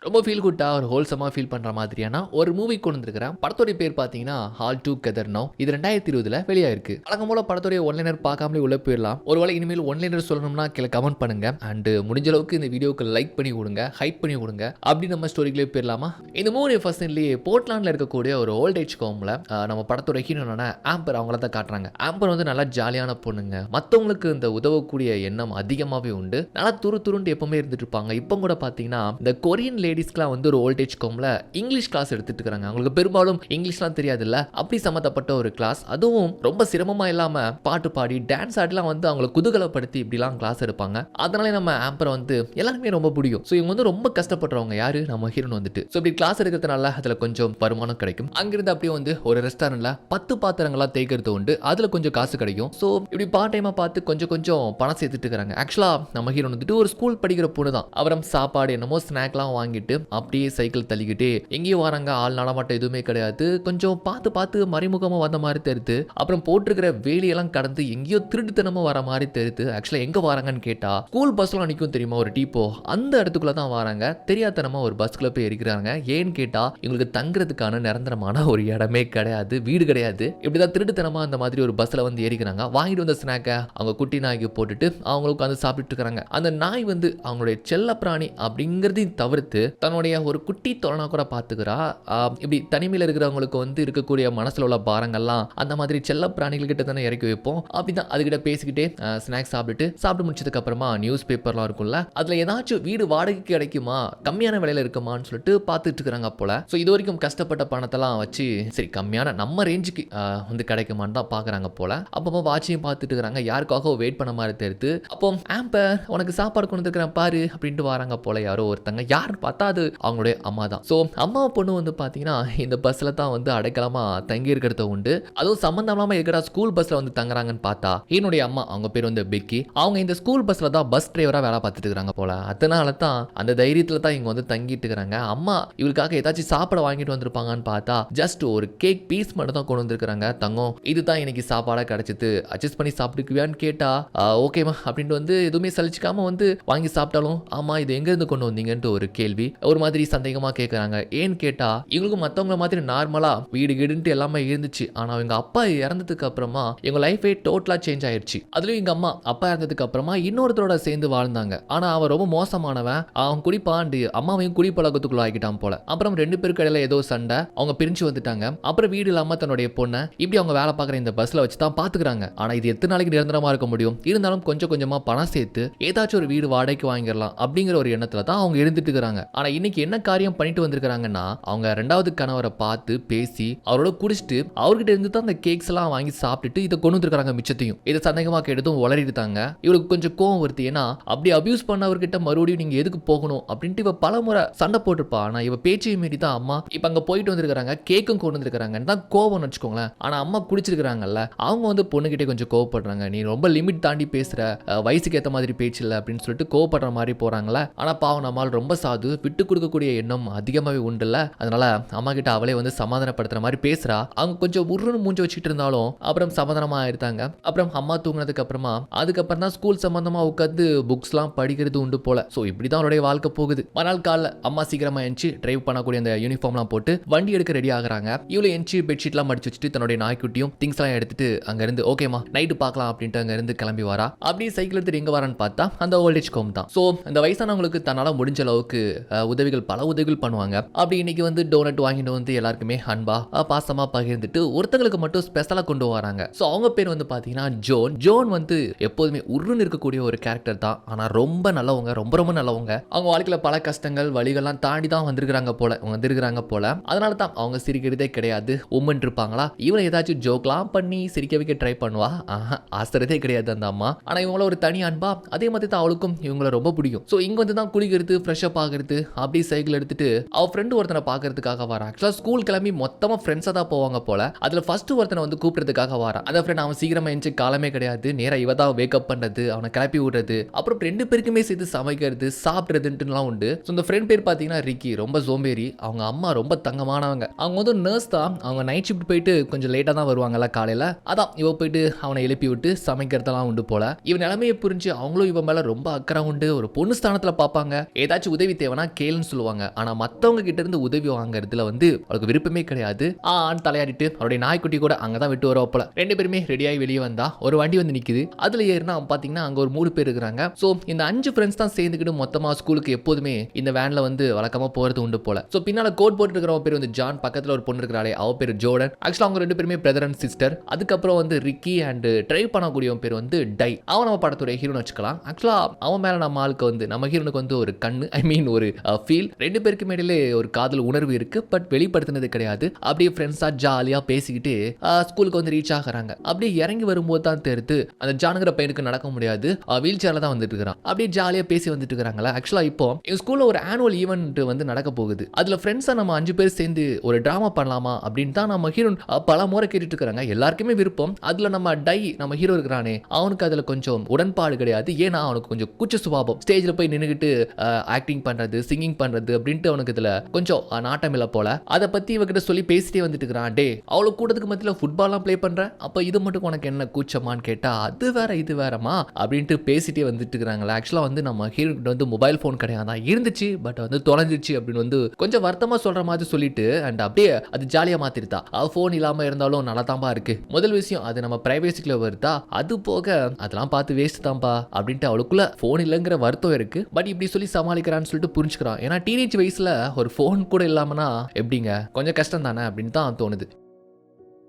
ரொம்ப ஃபீல் குட்டா ஒரு ஹோல்சமா ஃபீல் பண்ற மாதிரியான ஒரு மூவி கொண்டு வந்திருக்கிறேன். படத்தோட பேர் பார்த்தீங்கன்னா ஆல் டுகெதர் நவ். இது 2020 வெளியாயிருக்கு. வழக்கம் போல படத்தோட ஒன்லைனர் பார்க்காமலே உள்ள போயிடலாம். ஒருவேளை இனிமேல் ஒன்லைனர் சொல்லணும்னா கீழே கமெண்ட் பண்ணுங்க. அண்ட் முடிஞ்ச அளவுக்கு இந்த வீடியோக்கு லைக் பண்ணி கொடுங்க, ஹைப் பண்ணி கொடுங்க. அப்படி நம்ம ஸ்டோரிக்குள்ளே போயிடலாமா? இந்த மூவி ஃபர்ஸ்ட்லேயே போர்ட்லாண்டில் இருக்கக்கூடிய ஒரு ஓல்டேஜ் ஹோம்ல நம்ம படத்தோட ஹீரோனான ஆம்பர் அவங்கள தான் காட்டுறாங்க. ஆம்பர் வந்து நல்லா ஜாலியான பொண்ணுங்க. மற்றவங்களுக்கு இந்த உதவக்கூடிய எண்ணம் அதிகமாகவே உண்டு. நல்லா துருண்டு எப்பவுமே இருந்துட்டு இருப்பாங்க. இப்போ கூட பார்த்தீங்கன்னா இந்த கொரியன் லேடிஸ்க்குலாம் வந்து ஒரு ஓல்டேஜ் ஹோம்ல இங்கிலீஷ் கிளாஸ் எடுத்துட்டு இருக்காங்க. அவங்களுக்கு பெரும்பாலும் இங்கிலீஷ்லாம் தெரியாதுல்ல, அப்படி சம்மந்தப்பட்ட ஒரு கிளாஸ். அதுவும் ரொம்ப சிரமமா இல்லாம பாட்டு பாடி டான்ஸ் ஆடிலாம் வந்து அவங்களை குதூகலப்படுத்தி இப்படிலாம் கிளாஸ் எடுப்பாங்க. அதனால நம்ம ஆம்பரை வந்து எல்லாருமே ரொம்ப பிடிக்கும். ஸோ இவங்க வந்து ரொம்ப கஷ்டப்படுறவங்க யாரு, நம்ம ஹீரோன் வந்துட்டு. ஸோ இப்படி கிளாஸ் எடுக்கிறதுனால அதுல கொஞ்சம் வருமானம் கிடைக்கும். அங்கிருந்து அப்படியே வந்து ஒரு ரெஸ்டாரண்ட்ல 10 பாத்திரங்களா தேய்க்கிறது உண்டு. அதுல கொஞ்சம் காசு கிடைக்கும். ஸோ இப்படி பார்ட் டைமா பார்த்து கொஞ்சம் கொஞ்சம் பணம் சேர்த்துட்டு இருக்காங்க. ஆக்சுவலா நம்ம ஹீரோன் வந்துட்டு ஒரு ஸ்கூல் படிக்கிற பொண்ணு தான். அவரம் சாப்பாடு என்னமோ ஸ்நாக்லாம் வாங்கிட்டு அப்படியே சைக்கிள் தள்ளிக்கிட்டு எங்கேயும் வராங்க. ஆள் நடமாட்டம் எதுவுமே கிடையாது. கொஞ்சம் பார்த்து மறைமுகமா வந்த மாதிரி தெரியுது. அப்புறம் போட்டிருக்கிற வேலையெல்லாம் கடந்து எங்கேயோ திருட்டுத்தனமா வர மாதிரி தெரியுது. ஆக்சுவலா எங்க வராங்கன்னு கேட்டா ஸ்கூல் பஸ்லாம் நிற்கும் தெரியுமா, ஒரு டீப்போ, அந்த இடத்துக்குள்ள தான் வராங்க. தெரியாதனமா ஒரு பஸ்க்குள்ள போய் இருக்கிறாங்க. ஏன்னு கேட்டா இவங்களுக்கு தங்குறதுக்கான நிரந்தரமான ஒரு இடமே கிடையாது, வீடு கிடையாது. இப்படிதான் திருட்டுத்தனமா அந்த மாதிரி ஒரு பஸ்ல வந்து ஏறிக்கிறாங்க. வாங்கிட்டு வந்த ஸ்நாக்கை அவங்க குட்டி நாய்க்கு போட்டுட்டு அவங்களுக்கு உட்காந்து சாப்பிட்டு இருக்காங்க. அந்த நாய் வந்து அவங்களுடைய செல்ல பிராணி அப்படிங்கிறதையும் தவிர்த்து தன்னுடைய ஒரு குட்டி தொலைனா கூட பார்த்துக்கிறா. இப்படி தனிமையில் இருக்கிறவங்களுக்கு வந்து இருக்கக்கூடிய மனசில் உள்ள பாரங்கள்லாம் அந்த மாதிரி செல்ல பிராணிகள் கிட்ட தானே இறக்கி வைப்போம். அப்படிதான் அதுகிட்ட பேசிக்கிட்டே ஸ்நாக்ஸ் சாப்பிட்டு முடிச்சதுக்கு அப்புறமா நியூஸ் பேப்பர்லாம் இருக்கும்ல, அதில் ஏதாச்சும் வீடு வாடகைக்கு கிடைக்குமா, கம்மியான விலையில இருக்குமான்னு சொல்லிட்டு பார்த்துட்டு இருக்கிறாங்க போல. ஸோ இது வரைக்கும் கஷ்டப்பட்ட பணத்தெல்லாம் வச்சு சரி கம்மியான நம்ம ரேஞ்சுக்கு வந்து கிடைக்குமான்னு தான் பார்க்குறாங்க போல. அப்போ வாட்சியும் பார்த்துட்டு இருக்கிறாங்க. யாருக்காக வெயிட் பண்ண மாதிரி தெரியுது. அப்போ ஆம்பர் உனக்கு சாப்பாடு கொண்டு வந்துருக்கிறேன் பாரு அப்படின்ட்டு வராங்க போல யாரோ ஒருத்தங்க. யாருன்னு பார்த்தா அது அவங்களுடைய அம்மா தான். ஸோ அம்மா பொண்ணு வந்து பார்த்தீங்கன்னா இந்த பஸ்ல தான் வந்து அடைக்கலமா தங்கி இருக்கிறத உண்டு. அதுவும் சம்பந்தம் இல்லாமல் இருக்கிற ஸ்கூல் பஸ்ல வந்து தங்குறாங்கன்னு பார்த்தா என்னுடைய அம்மா, அவங்க பேர் வந்து பெக்கி, அவங்க இந்த ஸ்கூல் பஸ்ல தான் பஸ் டிரைவரா வேலை பார்த்துட்டு இருக்காங்க போல. அதனால தான் அந்த தைரியத்துல தான் இங்க வந்து தங்கிட்டு இருக்காங்க. அம்மா இவருக்காக ஏதாச்சும் சாப்பாடு வாங்கிட்டு வந்திருப்பாங்கன்னு பார்த்தா ஜஸ்ட் ஒரு கேக் பீஸ் மட்டும் தான் கொண்டு வந்திருக்காங்க. தங்கம் இதுதான் இன்னைக்கு சாப்பாடா கிடைச்சது, அட்ஜஸ்ட் பண்ணி சாப்பிட்டுக்குவியான்னு கேட்டா ஓகேமா அப்படின்ட்டு வந்து எதுவுமே சலிச்சுக்காம வந்து வாங்கி சாப்பிட்டாலும் ஆமா இது எங்க இருந்து கொண்டு வந்தீங்கன்ட்டு ஒரு கேள்வி ஒரு மாதிரி சந்தேகமா கேட்கறாங்க. ஏன்னு கேட்டா இவங்களுக்கு மத்தவங்க மாதிரி நார்மலா வீடு கீடுன்ட்டு எல்லாமே இருந்துச்சு. ஆனா எங்க அப்பா இறந்ததுக்கு அப்புறமா எங்க லைஃபே டோட்டலா சேஞ்ச் ஆயிடுச்சு. அதுலயும் எங்க அம்மா அப்பா இறந்ததுக்கு அப்புறமா இன்னொருத்தரோட சேர்ந்து வாழ்ந்தாங்க. ஆனா அவன் ரொம்ப மோசமானவன். அவன் குடிப்பாண்டு அம்மாவையும் குடிப்பழக்கத்துக்குள்ள ஆகிட்டான் போல. அப்புறம் 2 பேருக்கு இடையில ஏதோ சண்டை, அவங்க பிரிஞ்சு வந்துட்டாங்க. அப்புறம் வீடு இல்லாம தன்னுடைய பொண்ணை இப்படி அவங்க வேலை பார்க்குற இந்த பஸ்ல வச்சு தான் பாத்துக்கிறாங்க. ஆனா இது எத்தனை நாளைக்கு நிரந்தரமா இருக்க முடியும்? இருந்தாலும் கொஞ்சம் கொஞ்சமா பணம் சேர்த்து ஏதாச்சும் ஒரு வீடு வாடகைக்கு வாங்கிடலாம் அப்படிங்கிற ஒரு எண்ணத்துல தான் அவங்க இருந்துட்டு இருக்காங்க. ஆனா இன்னைக்கு என்ன காரியம் பண்ணிட்டு வந்திருக்காங்கன்னா அவங்க 2வது கணவரை பார்த்து பேசி அவரோட குடிச்சிட்டு அவர்கிட்ட இருந்து தான் அந்த கேக்ஸ் எல்லாம் வாங்கி சாப்பிட்டுட்டு இதை கொண்டு வந்திருக்காங்க மிச்சத்தையும். இதை சந்தேகமா கேட்டதும் உளறிட்டாங்க. இவளுக்கு கொஞ்சம் கோவம் வருது. ஏன்னா அப்படி அபியூஸ் பண்ணவர்கிட்ட மறுபடியும் நீங்க எதுக்கு போகணும் அப்படின்ட்டு இவ பலமுறை சண்டை போட்டிருப்பா. ஆனா இவ பேச்சையும் மீறி தான் அம்மா இப்ப அங்க போயிட்டு வந்திருக்காங்க, கேக்கும் கொண்டு வந்திருக்காங்கன்னு தான் கோவம்னு வச்சுக்கோங்களேன். ஆனா அம்மா குடிச்சிருக்காங்கல்ல, அவங்க வந்து பொண்ணுகிட்டே கொஞ்சம் கோவப்படுறாங்க. நீ ரொம்ப லிமிட் தாண்டி பேசுற, வயசுக்கு ஏற்ற மாதிரி பேச்சு இல்லை அப்படின்னு சொல்லிட்டு கோவப்படுற மாதிரி போறாங்களே. ஆனா பாவம் நம்மால் ரொம்ப சாது, விட்டு கொடுக்கக்கூடிய எண்ணம் அதிகமாகவே உண்டுல்ல. அதனால அம்மா கிட்ட அவளே வந்து சமாதானப்படுத்துற மாதிரி பேசுறா. அவங்க கொஞ்சம் உருன்னு மூஞ்சி வச்சுட்டு இருந்தாலும் அப்புறம் சமாதானமா ஆயிருந்தாங்க. அப்புறம் அம்மா தூங்கினதுக்கு அப்புறமா அதுக்கப்புறம் தான் ஸ்கூல் சம்பந்தமா உட்காந்து புக்ஸ்லாம் படிக்கிறது உண்டு போல. ஸோ இப்படிதான் அவருடைய வாழ்க்கை போகுது. மறுநாள் காலைல அம்மா சீக்கிரமா எஞ்சி டிரைவ் பண்ணக்கூடிய அந்த யூனிஃபார்ம்லாம் போட்டு வண்டி எடுக்க ரெடி ஆகுறாங்க. இவ்வளவு எஞ்சி பெட்ஷீட்லாம் மடிச்சு வச்சுட்டு தன்னுடைய நாய்க்குட்டியும் திங்ஸ் எல்லாம் எடுத்துட்டு அங்க இருந்து ஓகேமா நைட்டு பார்க்கலாம் அப்படின்ட்டு அங்க இருந்து கிளம்பி வரா. அப்படியே சைக்கிள் எடுத்துட்டு எங்க வரான்னு பார்த்தா அந்த ஓல்டேஜ் ஹோம் தான். ஸோ அந்த வயசானவங்களுக்கு தன்னால முடிஞ்ச அளவுக்கு பல உதவிகள் பண்ணுவாங்க. அப்படி இன்னைக்கு வந்து டோனட் வாங்கிட்டு வந்து எல்லாருக்குமே அன்பா பாசமா பகிர்ந்துட்டு ஒருத்தங்களுக்கு மட்டும் ஸ்பெஷலா கொண்டு வராங்க. ஸோ அவங்க பேர் வந்து பாத்தீங்கன்னா ஜோன் வந்து எப்போதுமே உருன்னு இருக்கக்கூடிய ஒரு கேரக்டர் தான். ஆனா ரொம்ப நல்லவங்க, ரொம்ப நல்லவங்க. அவங்க வாழ்க்கையில பல கஷ்டங்கள் வழிகள்லாம் தாண்டி தான் வந்திருக்கிறாங்க போல. அதனால தான் அவங்க சிரிக்கிறதே கிடையாது. உம்மன் இருப்பாங்களா, இவனை ஏதாச்சும் ஜோக்லாம் பண்ணி சிரிக்க வைக்க ட்ரை பண்ணுவா. ஆசரதே கிடையாது அந்த அம்மா. ஆனா இவங்கள ஒரு தனி அன்பா, அதே மாதிரி தான் அவளுக்கும் இவங்கள ரொம்ப பிடிக்கும். ஸோ இங்க வந்து தான் குளிக்கிறது, ஃப்ரெஷ் அப் ஆகிறது, அப்படியே சைக்கிள் எடுத்துட்டு அவ ஃப்ரெண்டு ஒருத்தனை பார்க்கறதுக்காக வரா. ஆக்சுவலா ஸ்கூல் கிளம்பி மொத்தமா ஃப்ரெண்ட்ஸா தான் போவாங்க போல. அதுல ஃபர்ஸ்ட் ஒருத்தனை வந்து கூப்பிடுறதுக்காக வரா. அந்த ஃப்ரெண்ட் அவன் சீக்கிரமா எஞ்சி காலமே கிடையாது, நேரா இவ தான் வேக்கப் பண்றது, அவனை கிளப்பி விடுறது, அப்புறம் 2 பேருக்குமே சேர்த்து சமைக்கிறது சாப்பிடுறதுலாம் உண்டு. ஸோ இந்த ஃப்ரெண்ட் பேர் பார்த்தீங்கன்னா ரிக்கி, ரொம்ப சோம்பேறி. அவங்க அம்மா ரொம்ப தங்கமானவங்க. அவங்க வந்து நர்ஸ் தான். அவங்க நைட் ஷிஃப்ட் போயிட்டு கொஞ்சம் லேட்டா தான் வருவாங்கல்ல காலையில. அதான் இவ போயிட்டு அவனை எழுப்பி விட்டு சமைக்கிறதெல்லாம் உண்டு போல. இவன் நிலைமையை புரிஞ்சு அவங்களும் இவன் மேல ரொம்ப அக்கறை உண்டு. ஒரு பொண்ணு ஸ்தானத்துல பார்ப்பாங்க. ஏதாச்சும் உதவி தேவைன்னா கேளுன்னு சொல்லுவாங்க. ஆனா மத்தவங்க கிட்ட இருந்து உதவி வாங்குறதுல வந்து அவளுக்கு விருப்பமே கிடையாது. தலையாடிட்டு அவருடைய நாய்க்குட்டி கூட அங்கதான் விட்டு வரோம் போல. 2 பேருமே ரெடியாகி வெளியே வந்தா ஒரு வண்டி வந்து நிக்குது. அதுல ஏறினா பாத்தீங்கன்னா அங்க ஒரு 3 பேர் இருக்காங்க. சோ இந்த 5 ஃப்ரெண்ட்ஸ் தான் சேர்ந்துக்கிட்டு மொத்தமா ஸ்கூலுக்கு எப்போதுமே இந்த வேன்ல வந்து வழக்கமா போறது உண்டு போல. சோ பின்னால கோட் போட்டு இருக்கிற பேர் வந்து ஜான், பக்கத்துல ஒரு பொண்ணு இருக்கிறாளே அவ பேர் ஜோர்டன். ஆக்சுவலா அவங்க 2 பேருமே பிரதர் அண்ட் சிஸ்டர். அதுக்கப்புறம் வந்து ரிக்கி அண்ட் ட்ரைவ் பண்ணக்கூடியவன் பேர் வந்து டை. அவன் நம்ம படத்துடைய ஹீரோன்னு வச்சுக்கலாம். ஆக்சுவலா அவன் மேல நம்ம ஆளுக்கு வந்து நம்ம ஹீரோனுக்கு வந்து ஒரு கண்ணு ஒரு ஃபீல். 2 பேருக்கு இடையில ஒரு காதல் உணர்வு இருக்கு. பட் வெளிப்படுத்தினது கிடையாது. அப்படியே ஃப்ரெண்ட்ஸா ஜாலியா பேசிக்கிட்டு ஸ்கூலுக்கு வந்து ரீச் ஆகுறாங்க. அப்படியே இறங்கி வரும்போது தான் தெரியுது அந்த ஜானுங்கிற பையனுக்கு நடக்க முடியாது. வீல் சேர்ல தான் வந்துட்டு இருக்கான். அப்படியே ஜாலியா பேசி வந்துட்டு இருக்காங்களா. ஆக்சுவலா இப்போ எங்க ஸ்கூல்ல ஒரு ஆனுவல் ஈவென்ட் வந்து நடக்க போகுது. அதுல ஃப்ரெண்ட்ஸா நம்ம 5 பேர் சேர்ந்து ஒரு டிராமா பண்ணலாமா அப்படின்னு தான் நம்ம ஹீரோ பல முறை கேட்டுட்டு இருக்காங்க. எல்லாருக்குமே விருப்பம். அதுல நம்ம ஹீரோ இருக்கிறானே அவனுக்கு அதுல கொஞ்சம் உடன்பாடு கிடையாது. ஏன்னா அவனுக்கு கொஞ்சம் கூச்ச சுபாவம். ஸ்டேஜ்ல போய் நின்னுகிட்டு ஆக்டிங் பண்றது, சிங்கிங் பண்றது அப்படின்ட்டு அவனுக்கு இதுல கொஞ்சம் நாட்டம் இல்ல போல. அதை பத்தி இவகிட்ட சொல்லி பேசிட்டே வந்துட்டு இருக்கிறான். டே அவ்வளவு கூட்டத்துக்கு மத்தியில ஃபுட்பால்லாம் ப்ளே பண்ற, அப்ப இது மட்டும் உனக்கு என்ன கூச்சமான்னு கேட்டா அது வேற இது வேறமா அப்படின்ட்டு பேசிட்டே வந்துட்டு இருக்காங்களா. ஆக்சுவலா வந்து நம்ம ஹீரோ கிட்ட வந்து மொபைல் போன் கிடையாது, இருந்துச்சு பட் வந்து தொலைஞ்சிருச்சு அப்படின்னு வந்து கொஞ்சம் வருத்தமா சொல்ற மாதிரி சொல்லிட்டு அண்ட் அப்படியே அது ஜாலியா மாத்திருத்தா. போன் இல்லாம இருந்தாலும் நல்லா தான்பா இருக்கு. முதல் விஷயம் அது நம்ம பிரைவேசிக்குள்ள வருதா, அது போக அதெல்லாம் பார்த்து வேஸ்ட் தான்பா அப்படின்ட்டு அவளுக்குள்ள போன் இல்லைங்கிற வருத்தம் இருக்கு. பட் இப்படி சொல்லி சமாளிக்கிறான்னு சொல்லிட்டு புரிஞ்சுக்கிறான். ஏன்னா டீனேஜ் வயசுல ஒரு போன் கூட இல்லாமனா எப்படிங்க, கொஞ்சம் கஷ்டம் தானே அப்படின்னு தான் தோணுது.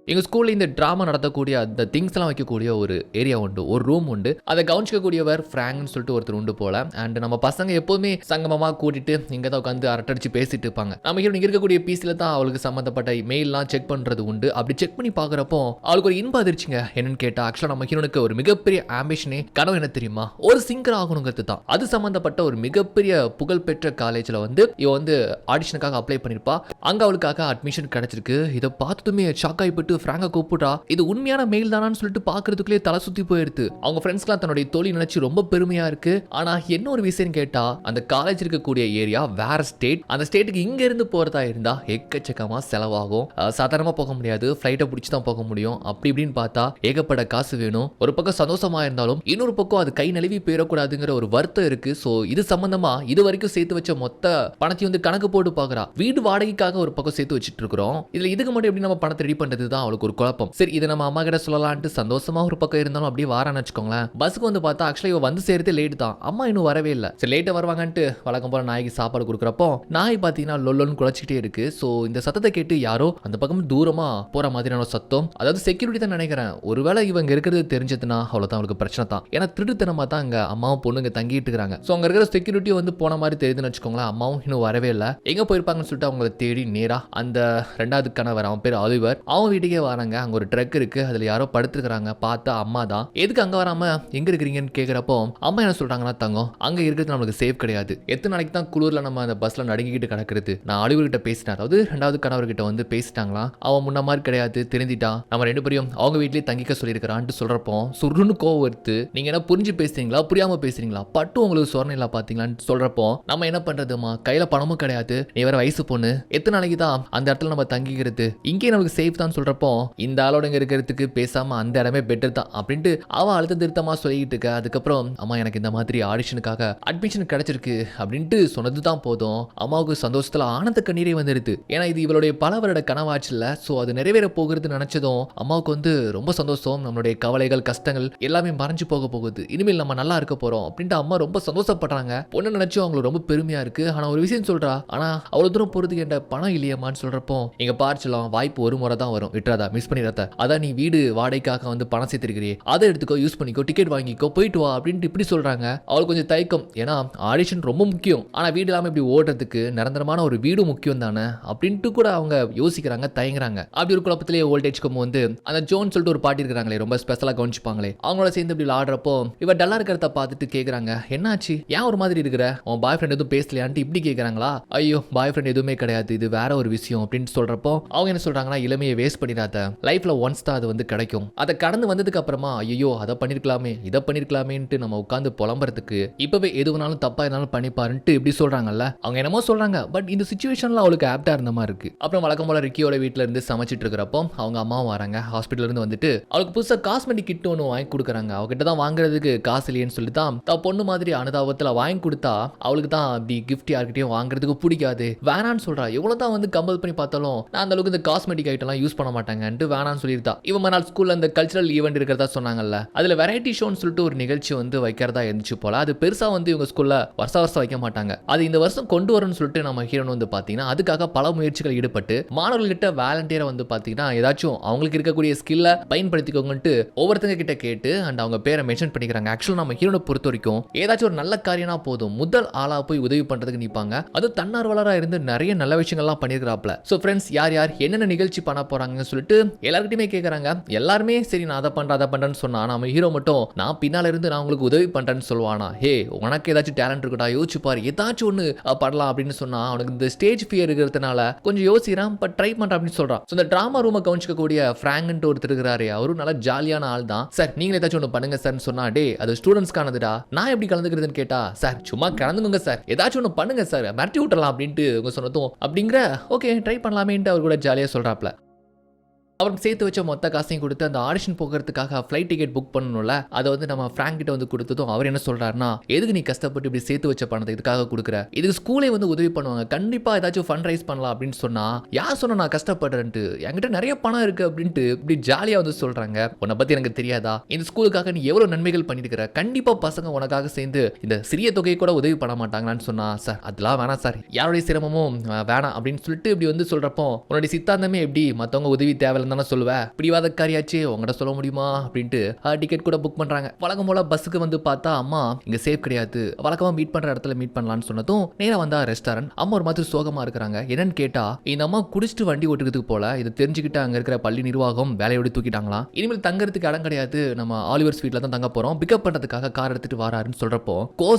எங்கள் ஸ்கூலில் இந்த ட்ராமா நடத்தக்கூடிய அந்த திங்ஸ் எல்லாம் வைக்கக்கூடிய ஒரு ஏரியா உண்டு, ஒரு ரூம் உண்டு. அதை கவனிக்கக்கூடியவர் ஃப்ராங்க்னு சொல்லிட்டு ஒருத்தர் உண்டு போல. அண்ட் நம்ம பசங்க எப்போதுமே சங்கமமாக கூட்டிட்டு இங்கே தான் உட்காந்து அரட்டடிச்சு பேசிட்டு இருப்பாங்க. நம்ம இங்கே இருக்கக்கூடிய பீஸில் தான் அவளுக்கு சம்மந்தப்பட்ட மெயிலெலாம் செக் பண்ணுறது உண்டு. அப்படி செக் பண்ணி பார்க்குறப்போ அவளுக்கு ஒரு இன்பம் அதிர்ச்சிங்க. என்னன்னு கேட்டால் ஆக்சுவலாக நம்ம ஹீரோனுக்கு ஒரு மிகப்பெரிய ஆம்பிஷனே கனவு என்ன தெரியுமா, ஒரு சிங்கர் ஆகணுங்கிறது தான். அது சம்மந்தப்பட்ட ஒரு மிகப்பெரிய புகழ்பெற்ற காலேஜில் வந்து இவ வந்து ஆடிஷனுக்காக அப்ளை பண்ணியிருப்பா. அங்கே அவளுக்காக அட்மிஷன் கிடைச்சிருக்கு. இதை பார்த்ததுமே ஷாக் ஆகிப்பட்டு ஃப்ராங்கா கூப்பிட்டா. இது உண்மையான மெயில் தானான்னு சொல்லிட்டு பாக்குறதுக்குள்ளே தலை சுத்தி போயிடுது. அவங்க ஃப்ரெண்ட்ஸ்லாம் தன்னுடைய தோழி நினைச்சு ரொம்ப பெருமையா இருக்கு. ஆனா என்ன ஒரு விஷயம் கேட்டா அந்த காலேஜ் இருக்கக்கூடிய ஏரியா வேற ஸ்டேட். அந்த ஸ்டேட்டுக்கு இங்க இருந்து போறதா இருந்தா எக்கச்சக்கமா செலவாகும். சாதாரணமா போக முடியாது, ஃபிளைட்டை பிடிச்சி தான் போக முடியும். அப்படி இப்படின்னு பார்த்தா ஏகப்பட்ட காசு வேணும். ஒரு பக்கம் சந்தோஷமா இருந்தாலும் இன்னொரு பக்கம் அது கை நழுவி போயிடக்கூடாதுங்கிற ஒரு வருத்தம் இருக்கு. ஸோ இது சம்பந்தமா இது வரைக்கும் சேர்த்து வச்ச மொத்த பணத்தையும் வந்து கணக்கு போட்டு பாக்குறா. வீடு வாடகைக்காக ஒரு பக்கம் சேர்த்து வச்சுட்டு இருக்கிறோம். இதுல இதுக்கு மட்டும் எப்படி நம்ம பணத்தை ரெடி பண்றது தான் அவளுக்கு ஒரு குழப்பம். சரி இதை நம்ம அம்மா கிட்ட சொல்லலான்ட்டு சந்தோஷமா ஒரு பக்கம் இருந்தாலும் அப்படியே வாரான்னு வச்சுக்கோங்களேன். பஸ்ஸுக்கு வந்து பார்த்தா ஆக்சுவலி இவ வந்து சேர்த்து லேட் தான். அம்மா இன்னும் வரவே இல்லை. சரி லேட்டா வருவாங்கன்ட்டு வழக்கம் போல நாய்க்கு சாப்பாடு கொடுக்குறப்போ நாய் பார்த்தீங்கன்னா லொல்லொன்னு குலைச்சிக்கிட்டே இருக்கு. ஸோ இந்த சத்தத்தை கேட்டு யாரோ அந்த பக்கம் தூரமா போற மாதிரியான சத்தம், அதாவது செக்யூரிட்டி தான் நினைக்கிறேன். ஒருவேளை இவங்க இருக்கிறது தெரிஞ்சதுன்னா அவ்வளோதான் அவளுக்கு பிரச்சனை தான். ஏன்னா திருட்டுத்தனமா தான் அங்க அம்மாவும் பொண்ணுங்க தங்கிட்டு இருக்காங்க. ஸோ அங்க இருக்கிற செக்யூரிட்டி வந்து போன மாதிரி தெரியுதுன்னு வச்சுக்கோங்களேன். அம்மாவும் இன்னும் வரவே இல்லை. எங்க போயிருப்பாங்கன்னு சொல்லிட்டு அவங்களை தேடி நேரா அந்த 2வது கணவர், அவன் பேர் ஆலிவர், அவன் வீட்டுக்கே வராங்க. அங்க ஒரு ட்ரக் இருக்கு, அதுல யாரோ படுத்துருக்காங்க. பார்த்தா அம்மா தான். எதுக்கு அங்க வராம எங்க இருக்கிறீங்கன்னு கேக்குறப்போ அம்மா என்ன சொல்றாங்கன்னா, தங்கம் அங்க இருக்கிறது நமக்கு சேஃப் கிடையாது. எத்தனை நாளைக்கு தான் குளிர்ல நம்ம அந்த பஸ்ல நடுங்கிட்டு கிடக்கிறது. நான் ஆலிவர் கிட்ட பேசினேன், அதாவது 2வது கணவர்கிட்ட வந்து பேசிட்டாங்களாம். அவன் முன்ன மாதிரி கிடையாது, தெரிஞ்சிட்டான். நம்ம 2 பேரையும் அவங்க வீட்லயே தங்கிக்க சொல்லியிருக்கிறான்ட்டு சொல்றப்போ சுருன்னு கோவம் வருது. நீங்க என்ன புரிஞ்சு பேசுறீங்களா புரியாம பேசுறீங்களா, பட்டு உங்களுக்கு சொரணை இல்ல பாத்தீங்களான்னு சொல்றப்போ நம்ம என்ன பண்றதுமா, கையில பணமும் கிடையாது, நீ வேற வயசு பொண்ணு, எத்தனை நாளைக்கு தான் அந்த இடத்துல நம்ம தங்கிக்கிறது, இங்கே நமக்கு சேஃப் தான் சொல்றப்போ இந்த ஆளோட இருக்கிறதுக்கு பேசாம அந்த இடமே பெட்டர் தான் அப்படின்ட்டு அவ அழுத்த திருத்தமா சொல்லிட்டு இருக்க. அதுக்கப்புறம் அம்மா எனக்கு இந்த மாதிரி ஆடிஷனுக்காக அட்மிஷன் கிடைச்சிருக்கு அப்படின்ட்டு சொன்னதுதான் போதும் அம்மாவுக்கு சந்தோஷத்துல ஆனந்த கண்ணீரே வந்துருது. ஏன்னா இது இவளுடைய பல வருட கனவாச்சுல. சோ அது நிறைவேற போகிறது நினைச்சதும் அம்மாவுக்கு வந்து ரொம்ப சந்தோஷம். நம்மளுடைய கவலைகள் கஷ்டங்கள் எல்லாமே மறைஞ்சு போக போகுது, இனிமேல் நம்ம நல்லா இருக்க போறோம் அப்படின்ட்டு அம்மா ரொம்ப சந்தோஷப்படுறாங்க. பொண்ணு நினைச்சும் அவங்களுக்கு ரொம்ப பெருமையா இருக்கு. ஆனா ஒரு விஷயம் சொல்றா, ஆனா அவ்வளவு தூரம் போறதுக்கு என்ற பணம் இல்லையம்மான்னு சொல்றப்போ எங்க பார்ச்சலாம் வாய்ப்பு ஒரு முறை தான் வரும், விட்டுறாதா, மிஸ் பண்ணிடாத. அதான் நீ வீடு வாடகைக்காக வந்து பணம் சேர்த்திருக்கிறியே, அதை எடுத்துக்கோ, யூஸ் பண்ணிக்கோ, டிக்கெட் வாங்கிக்கோ, போயிட்டு வா அப்படின்ட்டு இப்படி சொல்றாங்க. அவளுக்கு கொஞ்சம் தயக்கம். ஏன்னா ஆடிஷன் ரொம்ப முக்கியம். ஆனா வீடு இல்லாம இப்படி ஓடுறதுக்கு நிரந்தரமான ஒரு வீடு முக்கியம் தானே அப்படின்ட்டு கூட அவங்க யோசிக்கிறாங்க, தயங்குறாங்க. அப்படி ஒரு குழப்பத்திலேயே வோல்டேஜ் கம் வந்து அந்த ஜோன் சொல்லிட்டு ஒரு பாட்டி இருக்கிறாங்களே, ரொம்ப ஸ்பெஷலா கவனிச்சுப்பாங்களே, அவங்களோட சேர்ந்து இப்படி ஆடுறப்போ இவ டல்லா இருக்கிறத பார்த்துட்டு கேக்குறாங்க, என்னாச்சு, ஏன் ஒரு மாதிரி இருக்கிற, உன் பாய் ஃப்ரெண்ட் எதுவும் பேசலையான்ட்டு இப்படி கேட்கறாங்களா. ஐயோ பாய் ஃப்ரெண்ட் எதுவுமே கிடையாது, இது வேற ஒரு விஷயம் அப்படின்னு சொல்றப்போ அவங்க என்ன சொல்றாங்கன்னா, இளமையை வேஸ்ட் பண்ணிட பண்ணிடாத. லைஃப்ல ஒன்ஸ் தான் அது வந்து கிடைக்கும். அதை கடந்து வந்ததுக்கு அப்புறமா ஐயோ அதை பண்ணிருக்கலாமே இதை பண்ணிருக்கலாமேன்ட்டு நம்ம உட்காந்து புலம்புறதுக்கு இப்பவே எது வேணாலும் தப்பா இருந்தாலும் பண்ணிப்பாருன்ட்டு இப்படி சொல்றாங்கல்ல. அவங்க என்னமோ சொல்றாங்க, பட் இந்த சிச்சுவேஷன்ல அவளுக்கு ஆப்டா இருந்த மாதிரி இருக்கு. அப்புறம் வழக்கம் போல ரிக்கியோட வீட்டுல இருந்து சமைச்சிட்டு இருக்கிறப்போ அவங்க அம்மாவும் வராங்க. ஹாஸ்பிட்டல்ல இருந்து வந்துட்டு அவளுக்கு புதுசா காஸ்மெட்டிக் கிட் ஒன்று வாங்கி கொடுக்குறாங்க. அவகிட்ட தான் வாங்குறதுக்கு காசு இல்லையேன்னு சொல்லி தான் பொண்ணு மாதிரி அனுதாபத்துல வாங்கி கொடுத்தா அவளுக்கு தான் அப்படி கிஃப்ட் யார்கிட்டயும் வாங்குறதுக்கு பிடிக்காது, வேணான்னு சொல்றா. எவ்வளவுதான் வந்து கம்பல் பண்ணி பார்த்தாலும் நான் அந்த அளவுக்கு இந்த காஸ்மெட்டிக் ஐட்டம்லாம் யூஸ் பண்ண மாட்டாங்கன்ட்டு வேணான்னு சொல்லியிருந்தா. இவன் மறுநாள் ஸ்கூல்ல அந்த கல்ச்சரல் ஈவெண்ட் இருக்கிறதா சொன்னாங்கல்ல, அதுல வெரைட்டி ஷோன்னு சொல்லிட்டு ஒரு நிகழ்ச்சி வந்து வைக்கிறதா இருந்துச்சு போல. அது பெருசா வந்து இவங்க ஸ்கூல்ல வருஷம் வைக்க மாட்டாங்க. அது இந்த வருஷம் கொண்டு வரணும்னு சொல்லிட்டு நம்ம ஹீரோன் வந்து பாத்தீங்கன்னா அதுக்காக பல முயற்சிகள் ஈடுபட்டு மாணவர்கள்கிட்ட வாலண்டியரா வந்து பாத்தீங்கன்னா ஏதாச்சும் அவங்களுக்கு இருக்கக்கூடிய ஸ்கில்ல பயன்படுத்திக்கோங்கன்ட்டு ஒவ்வொருத்தங்க கிட்ட கேட்டு அண்ட் அவங்க பேரை மென்ஷன் பண்ணிக்கிறாங்க. ஆக்சுவலா நம்ம ஹீரோனை பொறுத்த வரைக்கும் ஏதாச்சும் ஒரு நல்ல காரியனா போதும் முதல் ஆளா போய் உதவி பண்றதுக்கு நிப்பாங்க. அது தன்னார்வலரா இருந்து நிறைய நல்ல விஷயங்கள்லாம் பண்ணிருக்காப்ல. சோ ஃப்ரெண்ட்ஸ், யார் யார் என்னென்ன நிகழ்ச்சி பண்ண போறாங்கன்னு சொல்லிட்டு எல்லார்கிட்டயுமே கேட்கறாங்க. எல்லாருமே சரி நான் அதை பண்றேன்னு சொன்னா நம்ம ஹீரோ மட்டும் நான் பின்னால இருந்து நான் உங்களுக்கு உதவி பண்றேன்னு சொல்லுவானா. ஹே, உனக்கு ஏதாச்சும் டேலண்ட் இருக்குடா, யோசிச்சு பாரு, ஏதாச்சும் ஒண்ணு பண்ணலாம் அப்படின்னு சொன்னா அவனுக்கு இந்த ஸ்டேஜ் ஃபியர் இருக்கிறதுனால கொஞ்சம் யோசிக்கிறான், பட் ட்ரை பண்றான் அப்படின்னு சொல்றான். இந்த டிராமா ரூமை கவனிக்கக்கூடிய பிராங்க்ன்ட்டு ஒருத்தர் இருக்கிறாரு. அவரும் நல்ல ஜாலியான ஆள் தான். சார் நீங்க ஏதாச்சும் ஒன்று பண்ணுங்க சார்னு சொன்னா, டே அது ஸ்டூடெண்ட்ஸ்க்கானதுடா, நான் எப்படி கலந்துக்கிறதுன்னு கேட்டா, சார் சும்மா கலந்துங்க சார், ஏதாச்சும் ஒன்று பண்ணுங்க சார், மிரட்டி விட்டுறலாம் அப்படின்ட்டு உங்க சொன்னதும் அப்படிங்கிற ஓகே ட்ரை பண்ணலாமேன்ட்டு அவர் கூட ஜாலியாக சொல்றாப்ல. அவருக்கு சேர்த்து வச்ச மொத்த காசையும் கொடுத்து அந்த ஆடிஷன் போகிறதுக்காக ஃப்ளைட் டிக்கெட் புக் பண்ணணும்ல, அதை வந்து நம்ம ஃப்ராங்க் கிட்ட வந்து கொடுத்ததும் அவர் என்ன சொல்றாருன்னா, எதுக்கு நீ கஷ்டப்பட்டு இப்படி சேர்த்து வச்ச பணத்தை இதுக்காக கொடுக்குற, இதுக்கு ஸ்கூலே வந்து உதவி பண்ணுவாங்க, கண்டிப்பா ஏதாச்சும் ஃபண்ட் ரைஸ் பண்ணலாம் அப்படின்னு சொன்னா, யார் சொன்னா நான் கஷ்டப்படுறேன்ட்டு, என்கிட்ட நிறைய பணம் இருக்கு அப்படின்ட்டு இப்படி ஜாலியா வந்து சொல்றாங்க. உன்னை பத்தி எனக்கு தெரியாதா, இந்த ஸ்கூலுக்காக நீ எவ்வளவு நன்மைகள் பண்ணிருக்கிற, கண்டிப்பா பசங்க உனக்காக சேர்ந்து இந்த சிறிய தொகையை கூட உதவி பண்ண மாட்டாங்களான்னு சொன்னா, சார் அதெல்லாம் வேணாம் சார், யாருடைய சிரமமும் வேணாம் அப்படின்னு சொல்லிட்டு இப்படி வந்து சொல்றப்போ, உன்னுடைய சித்தாந்தமே எப்படி மத்தவங்க உதவி தேவை தானே சொல்லுவேன், பிடிவாதக்காரியாச்சு உங்கள்கிட்ட சொல்ல முடியுமா அப்படின்ட்டு டிக்கெட் கூட புக் பண்றாங்க. வழக்கம் போல பஸ்ஸுக்கு வந்து பார்த்தா அம்மா இங்க சேஃப் கிடையாது, வழக்கமா மீட் பண்ற இடத்துல மீட் பண்ணலாம்னு சொன்னதும் நேரா வந்தா ரெஸ்டாரண்ட். அம்மா ஒரு மாதிரி சோகமா இருக்கிறாங்க. என்னன்னு கேட்டா, இந்த அம்மா குடிச்சிட்டு வண்டி ஓட்டுறதுக்கு போல, இதை தெரிஞ்சுக்கிட்டு அங்க இருக்கிற பள்ளி நிர்வாகம் வேலையோடு தூக்கிட்டாங்களாம். இனிமேல் தங்கறதுக்கு இடம் கிடையாது, நம்ம ஆலிவர் ஸ்வீட்ல தான் தங்க போறோம், பிக்கப் பண்றதுக்காக கார் எடுத்துட்டு வராருன்னு சொல்றப்போ